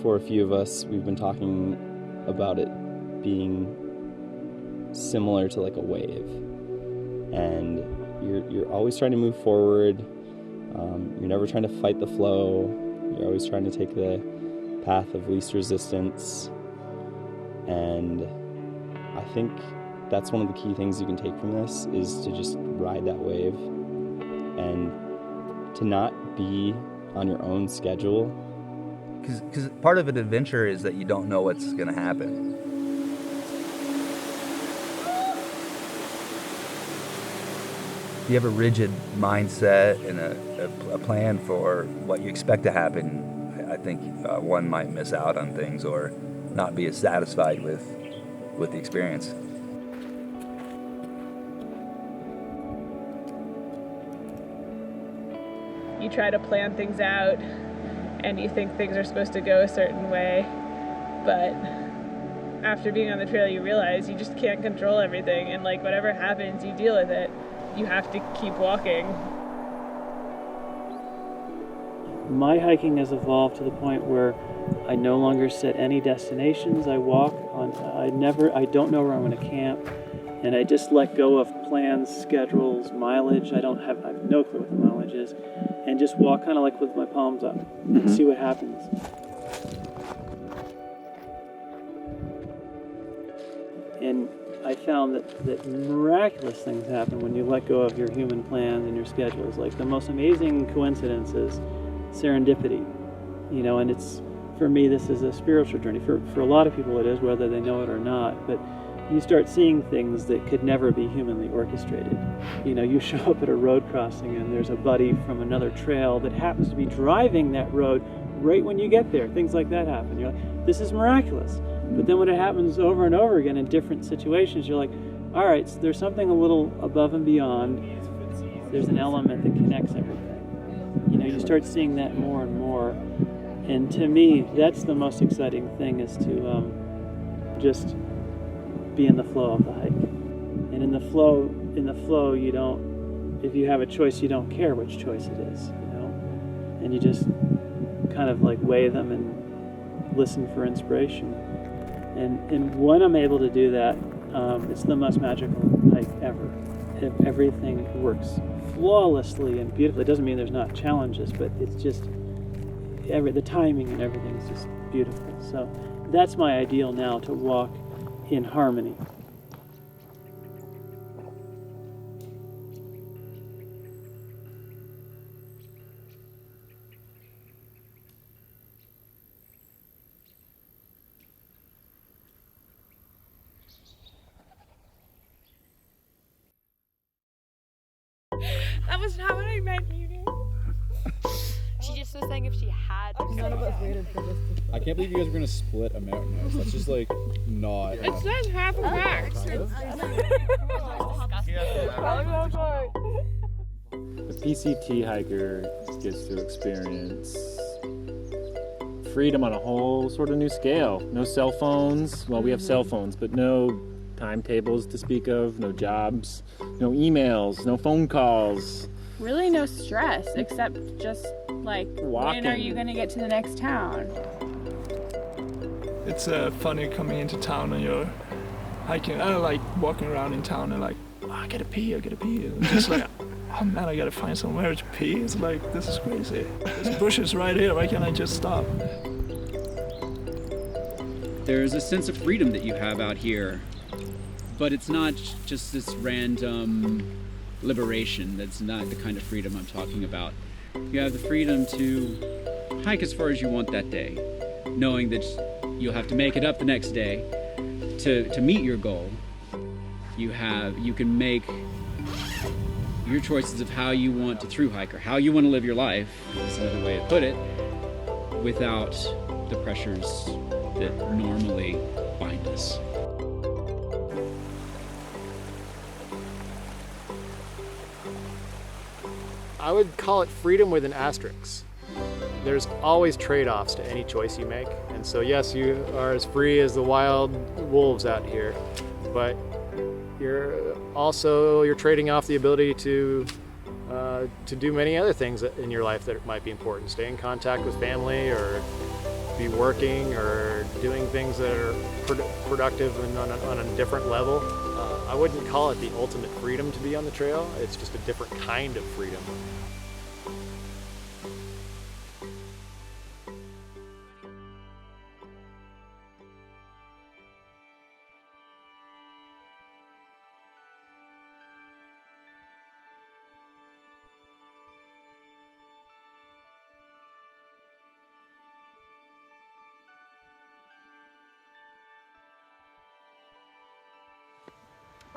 for a few of us, we've been talking about it being similar to like a wave, and you're always trying to move forward. You're never trying to fight the flow. You're always trying to take the path of least resistance, and I think that's one of the key things you can take from this, is to just ride that wave and to not be on your own schedule. Because part of an adventure is that you don't know what's going to happen. If you have a rigid mindset and a plan for what you expect to happen, I think one might miss out on things or not be as satisfied with the experience. You try to plan things out and you think things are supposed to go a certain way, but after being on the trail you realize you just can't control everything, and like whatever happens you deal with it. You have to keep walking. My hiking has evolved to the point where I no longer set any destinations. I walk on, I don't know where I'm going to camp, and I just let go of plans, schedules, mileage. I have no clue what the mileage is, and just walk kind of like with my palms up and see what happens. And I found that miraculous things happen when you let go of your human plans and your schedules. Like the most amazing coincidences, serendipity, and it's, for me, this is a spiritual journey. For a lot of people it is, whether they know it or not, but you start seeing things that could never be humanly orchestrated. You show up at a road crossing and there's a buddy from another trail that happens to be driving that road right when you get there. Things like that happen. You're like, this is miraculous. But then when it happens over and over again in different situations, you're like, all right, so there's something a little above and beyond. There's an element that connects everything. You start seeing that more and more. And to me, that's the most exciting thing, is to just be in the flow of the hike. And in the flow, you don't, if you have a choice, you don't care which choice it is, and you just kind of like weigh them and listen for inspiration. And when I'm able to do that, it's the most magical hike ever. Everything works flawlessly and beautifully. It doesn't mean there's not challenges, but it's just the timing and everything is just beautiful. So that's my ideal now, to walk in harmony. That was not what I meant, you know. She just was saying if she had to. None of us waited for this. I can't believe you guys were gonna split a mountain house. That's just like not. It says half a pack. The PCT hiker gets to experience freedom on a whole sort of new scale. No cell phones. Well, we have cell phones, but no timetables to speak of, no jobs, no emails, no phone calls. Really no stress, except just like, walking. When are you going to get to the next town? It's funny coming into town and you're hiking, like walking around in town and like, oh, I gotta pee. And just like, oh man, I gotta find somewhere to pee. It's like, this is crazy. There's bushes right here, why can't I just stop? There's a sense of freedom that you have out here, but it's not just this random liberation. That's not the kind of freedom I'm talking about. You have the freedom to hike as far as you want that day, knowing that you'll have to make it up the next day to meet your goal. You can make your choices of how you want to thru hike or how you want to live your life, is another way to put it, without the pressures that normally bind us. I would call it freedom with an asterisk. There's always trade-offs to any choice you make. And so yes, you are as free as the wild wolves out here, but you're trading off the ability to do many other things in your life that might be important. Stay in contact with family, or be working, or doing things that are productive and on a different level. I wouldn't call it the ultimate freedom to be on the trail. It's just a different kind of freedom.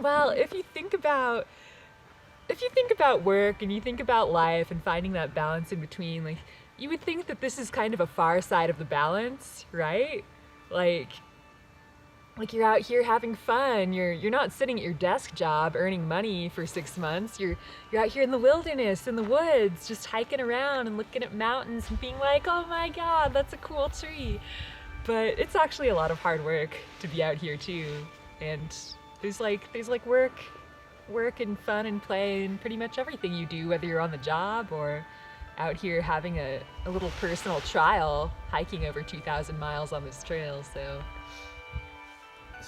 Well, if you think about work and you think about life and finding that balance in between, like, you would think that this is kind of a far side of the balance, right? Like you're out here having fun. You're not sitting at your desk job earning money for 6 months. You're out here in the wilderness, in the woods, just hiking around and looking at mountains and being like, oh my God, that's a cool tree. But it's actually a lot of hard work to be out here too. And there's work and fun and play and pretty much everything you do, whether you're on the job or out here having a little personal trial, hiking over 2,000 miles on this trail. So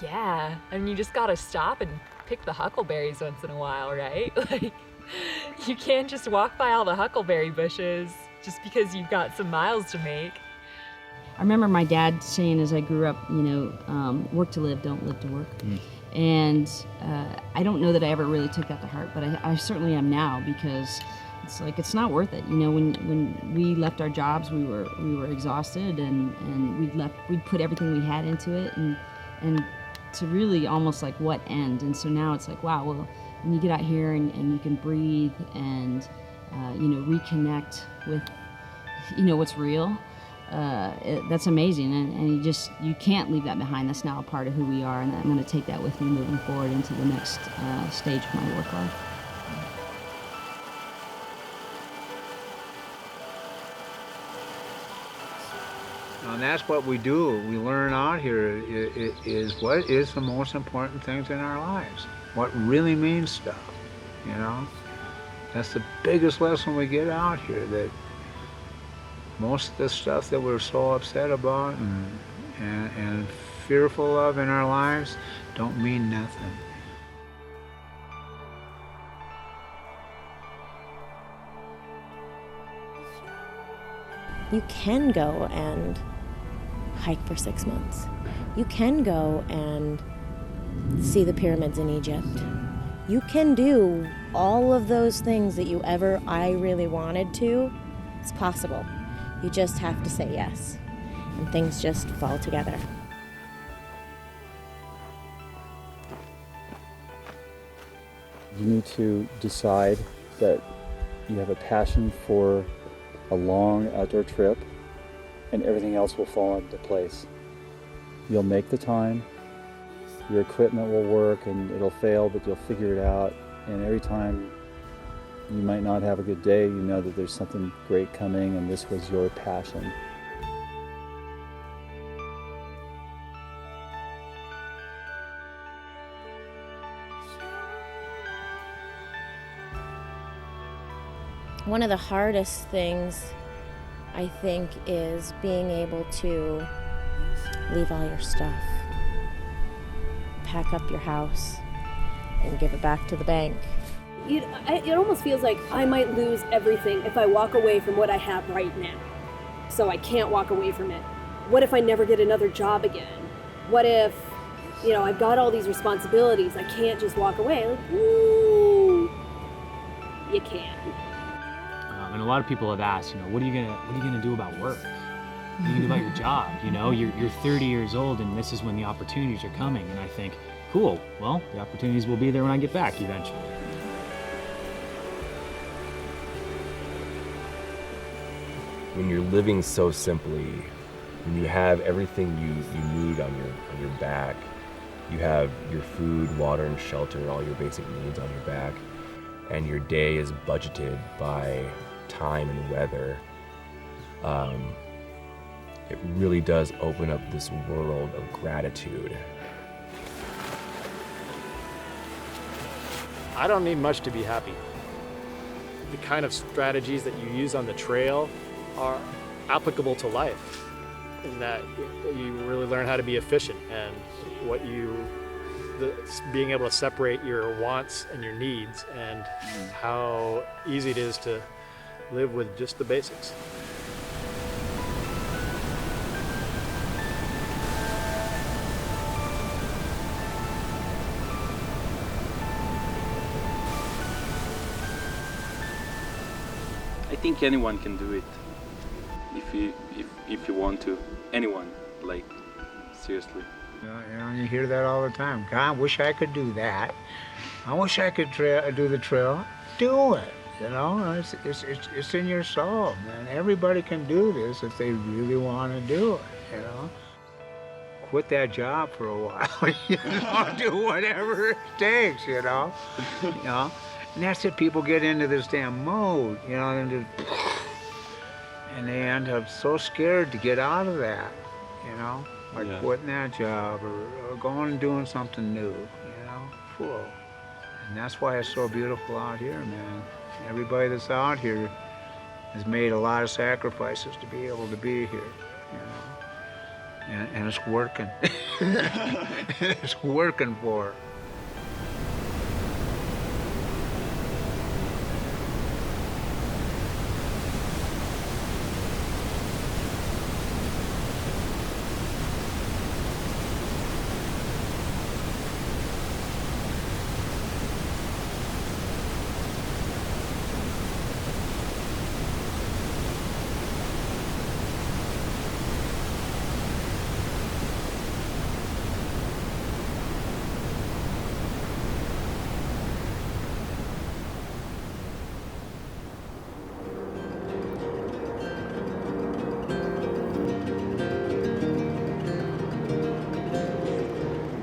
yeah, I mean, you just gotta stop and pick the huckleberries once in a while, right? Like, you can't just walk by all the huckleberry bushes just because you've got some miles to make. I remember my dad saying as I grew up, work to live, don't live to work. And I don't know that I ever really took that to heart, but I certainly am now, because it's like, it's not worth it. When we left our jobs, we were exhausted, and we'd put everything we had into it, and to really almost like, what end? And so now it's like, wow, well, when you get out here and you can breathe and reconnect with what's real, that's amazing, and you can't leave that behind. That's now a part of who we are, and I'm going to take that with me moving forward into the next stage of my work life. And that's what we do. We learn out here is what is the most important things in our lives, what really means stuff, That's the biggest lesson we get out here, that most of the stuff that we're so upset about and fearful of in our lives don't mean nothing. You can go and hike for 6 months. You can go and see the pyramids in Egypt. You can do all of those things that I really wanted to. It's possible. You just have to say yes, and things just fall together. You need to decide that you have a passion for a long outdoor trip, and everything else will fall into place. You'll make the time, your equipment will work, and it'll fail, but you'll figure it out. And every time you might not have a good day, you know that there's something great coming, and this was your passion. One of the hardest things, I think, is being able to leave all your stuff, pack up your house, and give it back to the bank. It almost feels like I might lose everything if I walk away from what I have right now. So I can't walk away from it. What if I never get another job again? What if, I've got all these responsibilities, I can't just walk away? Like, ooh, you can. And a lot of people have asked, what are you gonna do about work? What are you gonna do about your job? You're 30 years old, and this is when the opportunities are coming. And I think, cool. Well, the opportunities will be there when I get back eventually. When you're living so simply, when you have everything you need on your back, you have your food, water, and shelter, all your basic needs on your back, and your day is budgeted by time and weather, it really does open up this world of gratitude. I don't need much to be happy. The kind of strategies that you use on the trail are applicable to life, in that you really learn how to be efficient, and being able to separate your wants and your needs, and how easy it is to live with just the basics. I think anyone can do it if you want to. Anyone, seriously. You hear that all the time. God, I wish I could do that. I wish I could do the trail. Do it. It's in your soul, man. Everybody can do this if they really want to do it. Quit that job for a while. Do whatever it takes. And that's it. People get into this damn mode. And they end up so scared to get out of that. Quitting that job or going and doing something new. Cool. And that's why it's so beautiful out here, man. Everybody that's out here has made a lot of sacrifices to be able to be here, and it's working. It's working for her.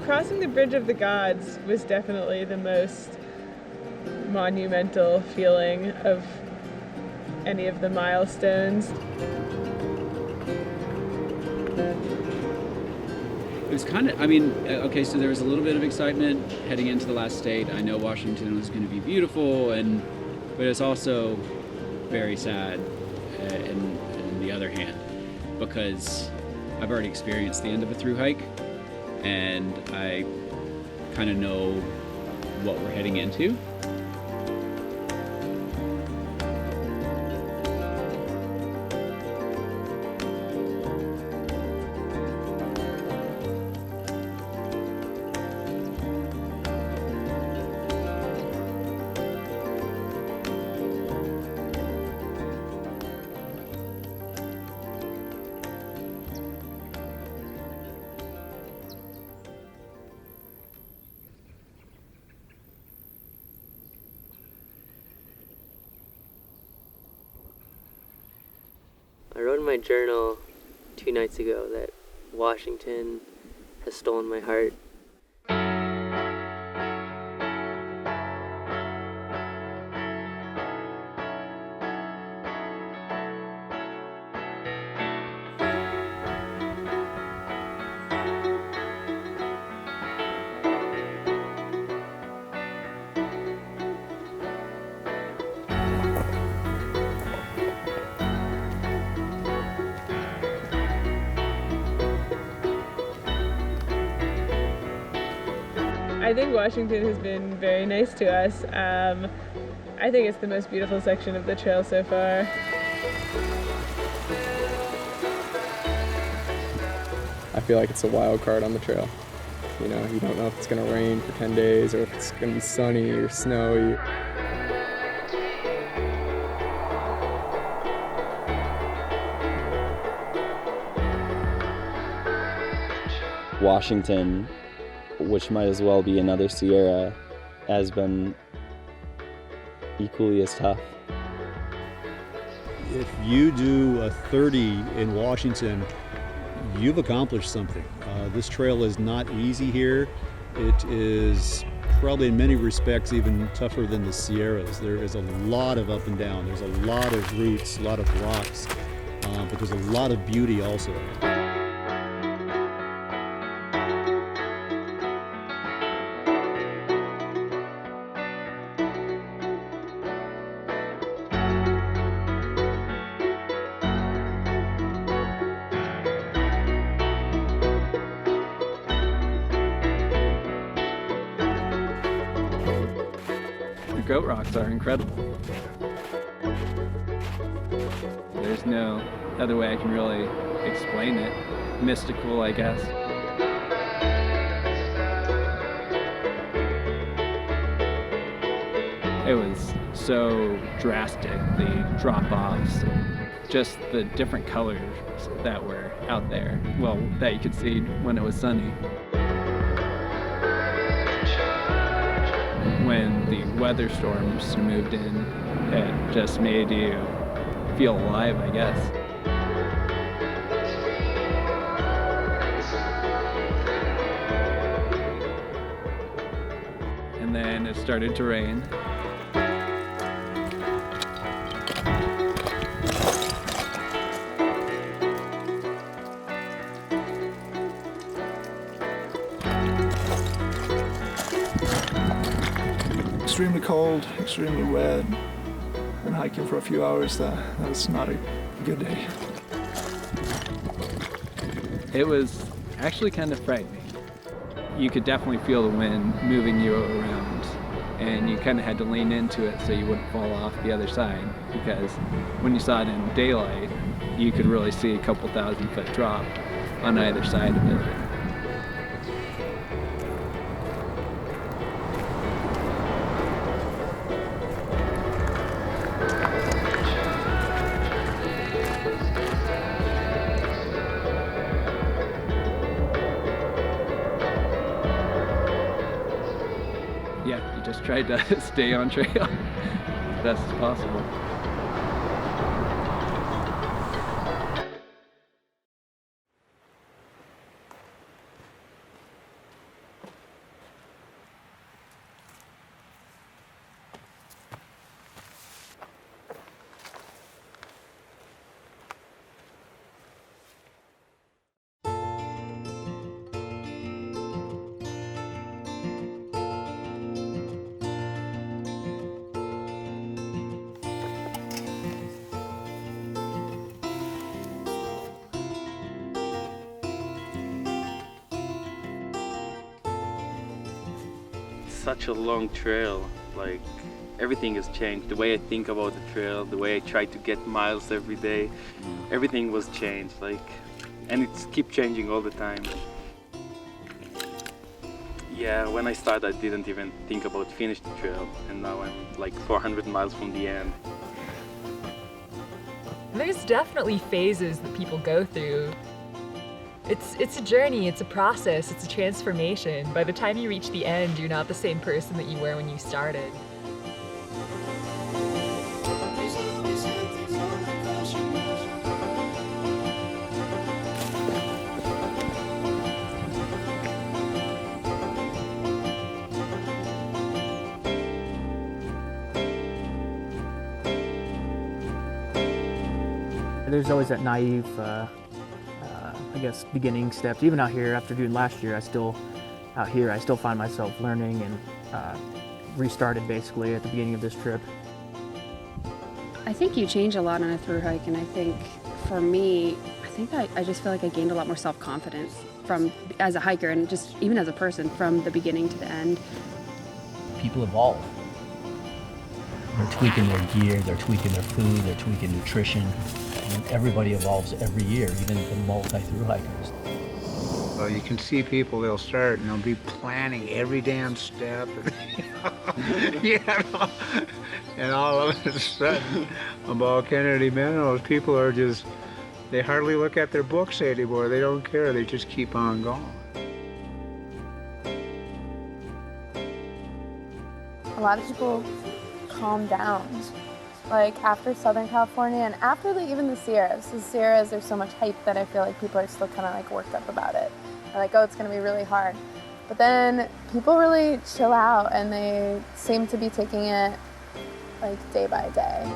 Crossing the Bridge of the Gods was definitely the most monumental feeling of any of the milestones. It was kind of, okay, so there was a little bit of excitement heading into the last state. I know Washington was going to be beautiful, but it's also very sad in the other hand, because I've already experienced the end of a through hike, and I kind of know what we're heading into. my journal 2 nights ago that Washington has stolen my heart. I think Washington has been very nice to us. I think it's the most beautiful section of the trail so far. I feel like it's a wild card on the trail. You know, you don't know if it's going to rain for 10 days or if it's going to be sunny or snowy. Washington, which might as well be another Sierra, has been equally as tough. If you do a 30 in Washington, you've accomplished something. This trail is not easy here. It is probably in many respects even tougher than the Sierras. There is a lot of up and down. There's a lot of roots, a lot of rocks, but there's a lot of beauty also. The goat rocks are incredible. There's no other way I can really explain it. Mystical, I guess. It was so drastic, the drop-offs, just the different colors that were out there, well, that you could see when it was sunny. When the weather storms moved in, it just made you feel alive, I guess. And then it started to rain. Extremely cold, extremely wet, and hiking for a few hours, that's not a good day. It was actually kind of frightening. You could definitely feel the wind moving you around, and you kind of had to lean into it so you wouldn't fall off the other side, because when you saw it in daylight, you could really see a couple 1,000-foot drop on either side of it. Yeah, you just tried to stay on trail as best as possible. Such a long trail, like everything has changed. The way I think about the trail, the way I try to get miles every day, everything was changed, like, and it's keep changing all the time. Yeah, when I started I didn't even think about finish the trail, and now I'm like 400 miles from the end. There's definitely phases that people go through. It's a journey, it's a process, it's a transformation. By the time you reach the end, you're not the same person that you were when you started. there's always that naive, I guess, beginning steps. Even out here, after doing last year, I still find myself learning and restarted basically at the beginning of this trip. I think you change a lot on a through hike, and I think for me, I just feel like I gained a lot more self-confidence as a hiker and just even as a person from the beginning to the end. People evolve. They're tweaking their gear, they're tweaking their food, they're tweaking nutrition. And everybody evolves every year, even the multi-through hikers. Well, you can see people, they'll start and they'll be planning every damn step. You know, and all of a sudden, about Kennedy Meadows, people are just, they hardly look at their books anymore. They don't care. They just keep on going. A lot of people calm down. Like after Southern California and after even the Sierras. The Sierras, there's so much hype that I feel like people are still kind of like worked up about it. They're like, oh, it's going to be really hard. But then people really chill out and they seem to be taking it like day by day.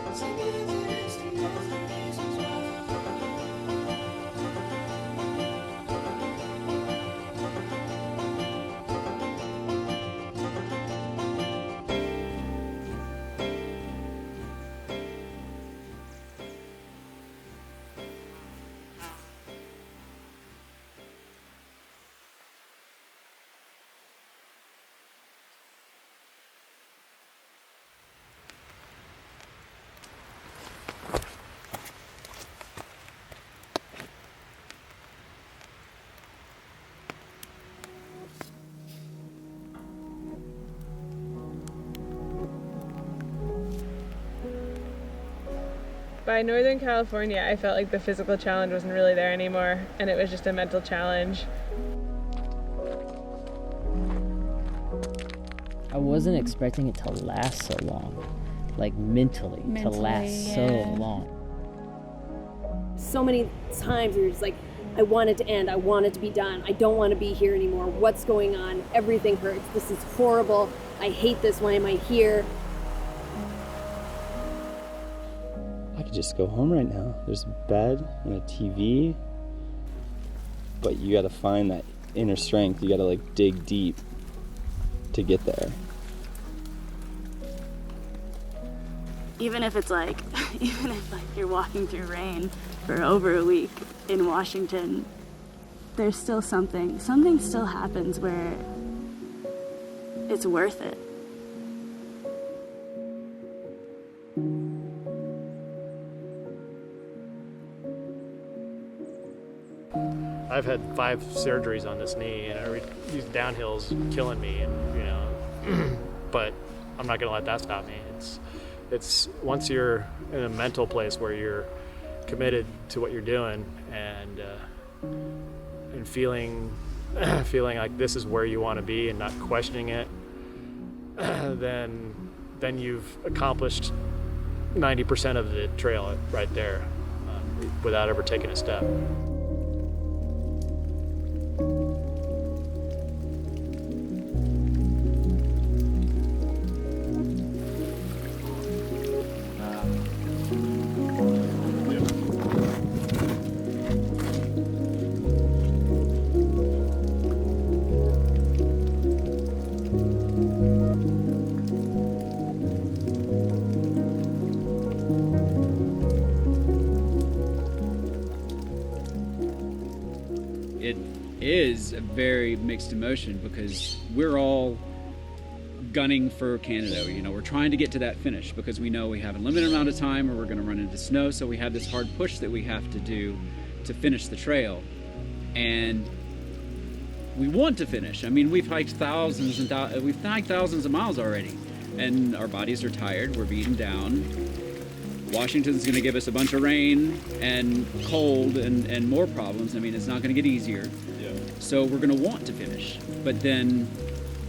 By Northern California, I felt like the physical challenge wasn't really there anymore, and it was just a mental challenge. I wasn't expecting it to last so long, like mentally to last so long. So many times you're just like, I want it to end, I want it to be done, I don't want to be here anymore, what's going on, everything hurts, this is horrible, I hate this, why am I here? I could just go home right now. There's a bed and a TV, but you gotta find that inner strength. You gotta like dig deep to get there. Even if it's like, even if like you're walking through rain for over a week in Washington, there's still something still happens where it's worth it. I've had 5 surgeries on this knee, and these downhills killing me, and you know, but I'm not gonna let that stop me. It's once you're in a mental place where you're committed to what you're doing and feeling like this is where you want to be and not questioning it, then you've accomplished 90% of the trail right there without ever taking a step. It is a very mixed emotion because we're all gunning for Canada. You know, we're trying to get to that finish because we know we have a limited amount of time or we're going to run into snow, so we have this hard push that we have to do to finish the trail. And we want to finish. I mean, we've hiked thousands of miles already, and our bodies are tired, we're beaten down. Washington's going to give us a bunch of rain and cold and more problems. I mean, it's not going to get easier. Yeah. So we're going to want to finish. But then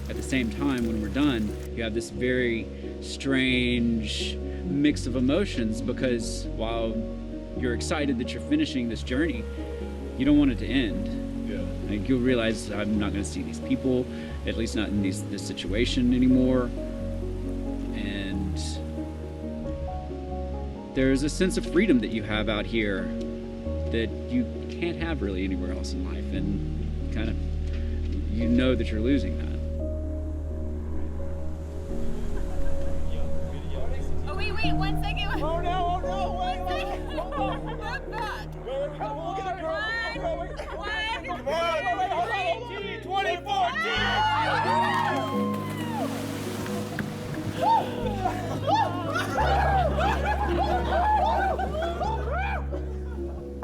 at the same time, when we're done, you have this very strange mix of emotions because while you're excited that you're finishing this journey, you don't want it to end. Yeah. Like you'll realize I'm not going to see these people, at least not in this situation anymore. There's a sense of freedom that you have out here that you can't have really anywhere else in life, and kind of, you know that you're losing that. Oh, wait, 1 second. Oh no, wait. Look back. Come on, get a girl. One. 2014.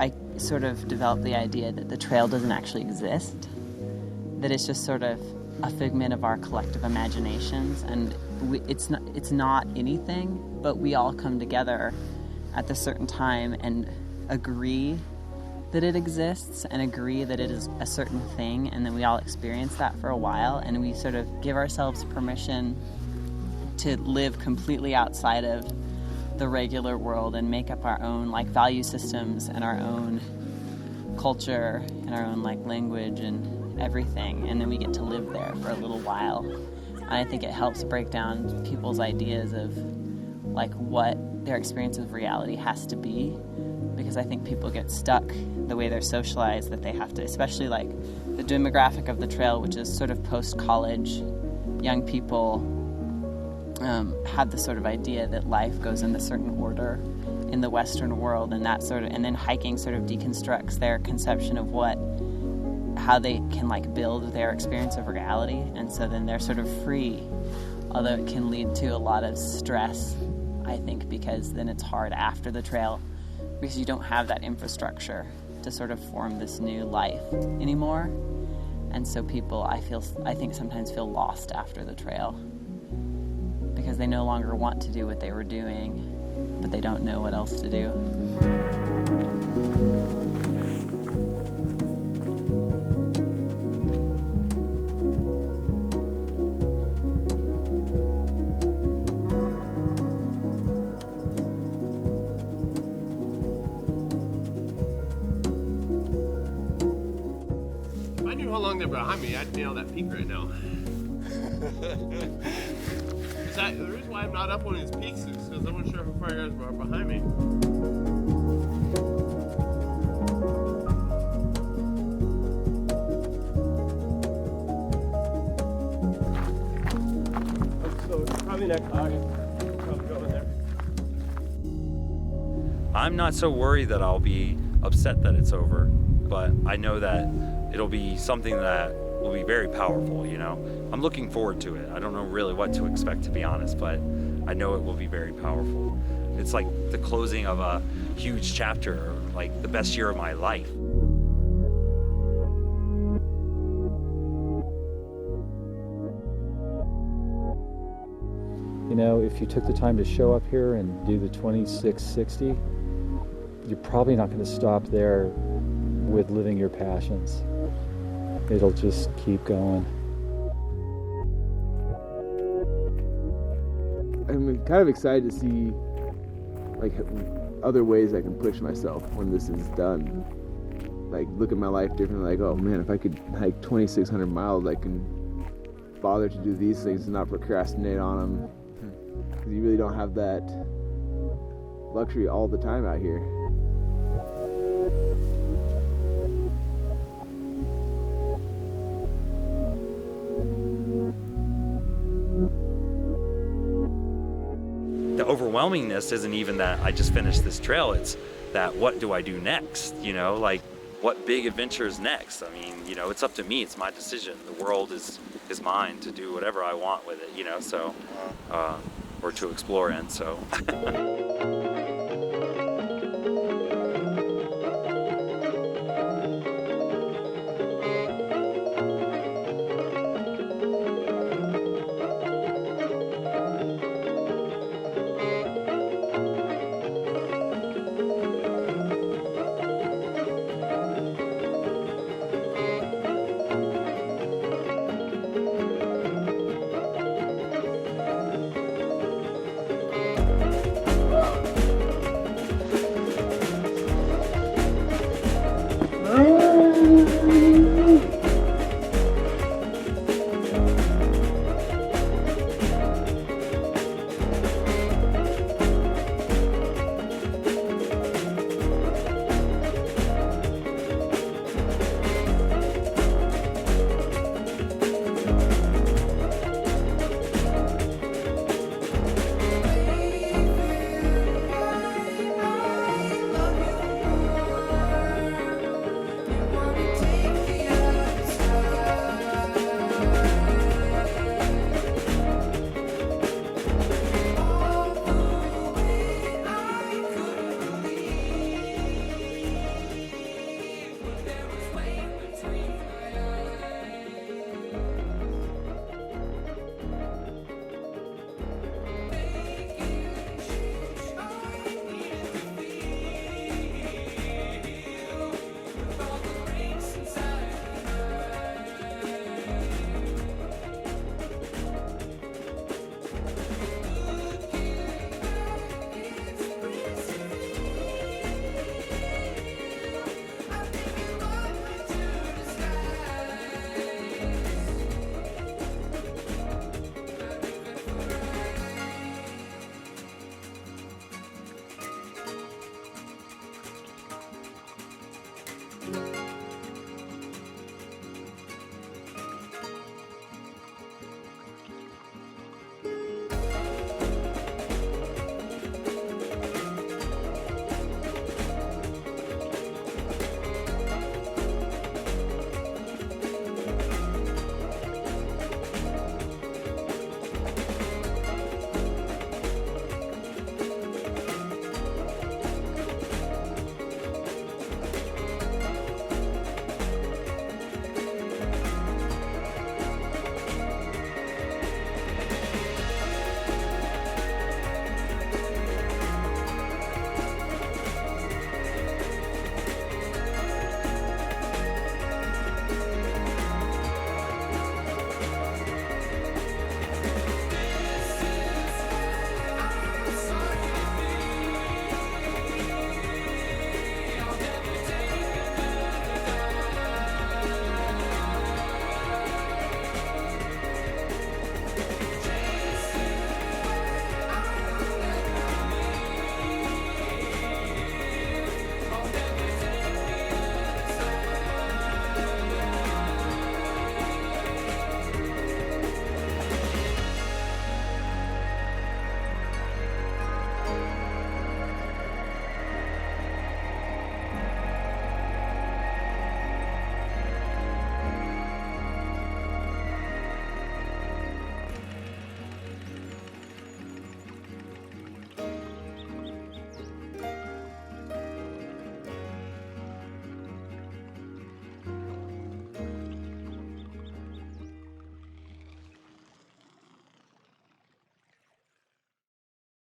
I sort of developed the idea that the trail doesn't actually exist, that it's just sort of a figment of our collective imaginations, and it's not anything, but we all come together at a certain time and agree that it exists and agree that it is a certain thing, and then we all experience that for a while, and we sort of give ourselves permission to live completely outside of the regular world and make up our own like value systems and our own culture and our own like language and everything, and then we get to live there for a little while. And I think it helps break down people's ideas of like what their experience of reality has to be, because I think people get stuck the way they're socialized, that they have to, especially like the demographic of the trail, which is sort of post-college young people, have the sort of idea that life goes in a certain order in the Western world, and that sort of, and then hiking sort of deconstructs their conception of how they can like build their experience of reality, and so then they're sort of free, although it can lead to a lot of stress, I think, because then it's hard after the trail because you don't have that infrastructure to sort of form this new life anymore. And so people, I think sometimes feel lost after the trail because they no longer want to do what they were doing, but they don't know what else to do. If I knew how long they're behind me, I'd nail that peak right now. The reason why I'm not up one of these peaks is because I'm not sure how far you guys are behind me. So probably next August, probably go in there. I'm not so worried that I'll be upset that it's over, but I know that it'll be something that will be very powerful, you know. I'm looking forward to it. I don't know really what to expect, to be honest, but I know it will be very powerful. It's like the closing of a huge chapter, like the best year of my life. You know, if you took the time to show up here and do the 2660, you're probably not going to stop there with living your passions. It'll just keep going. I'm kind of excited to see like other ways I can push myself when this is done. Like look at my life differently, like, oh man, if I could hike 2,600 miles, I can bother to do these things and not procrastinate on them. Because you really don't have that luxury all the time out here. The overwhelmingness isn't even that I just finished this trail, it's that what do I do next, you know, like what big adventure is next? I mean, you know, it's up to me, it's my decision. The world is mine to do whatever I want with it, you know, so, or to explore in, so.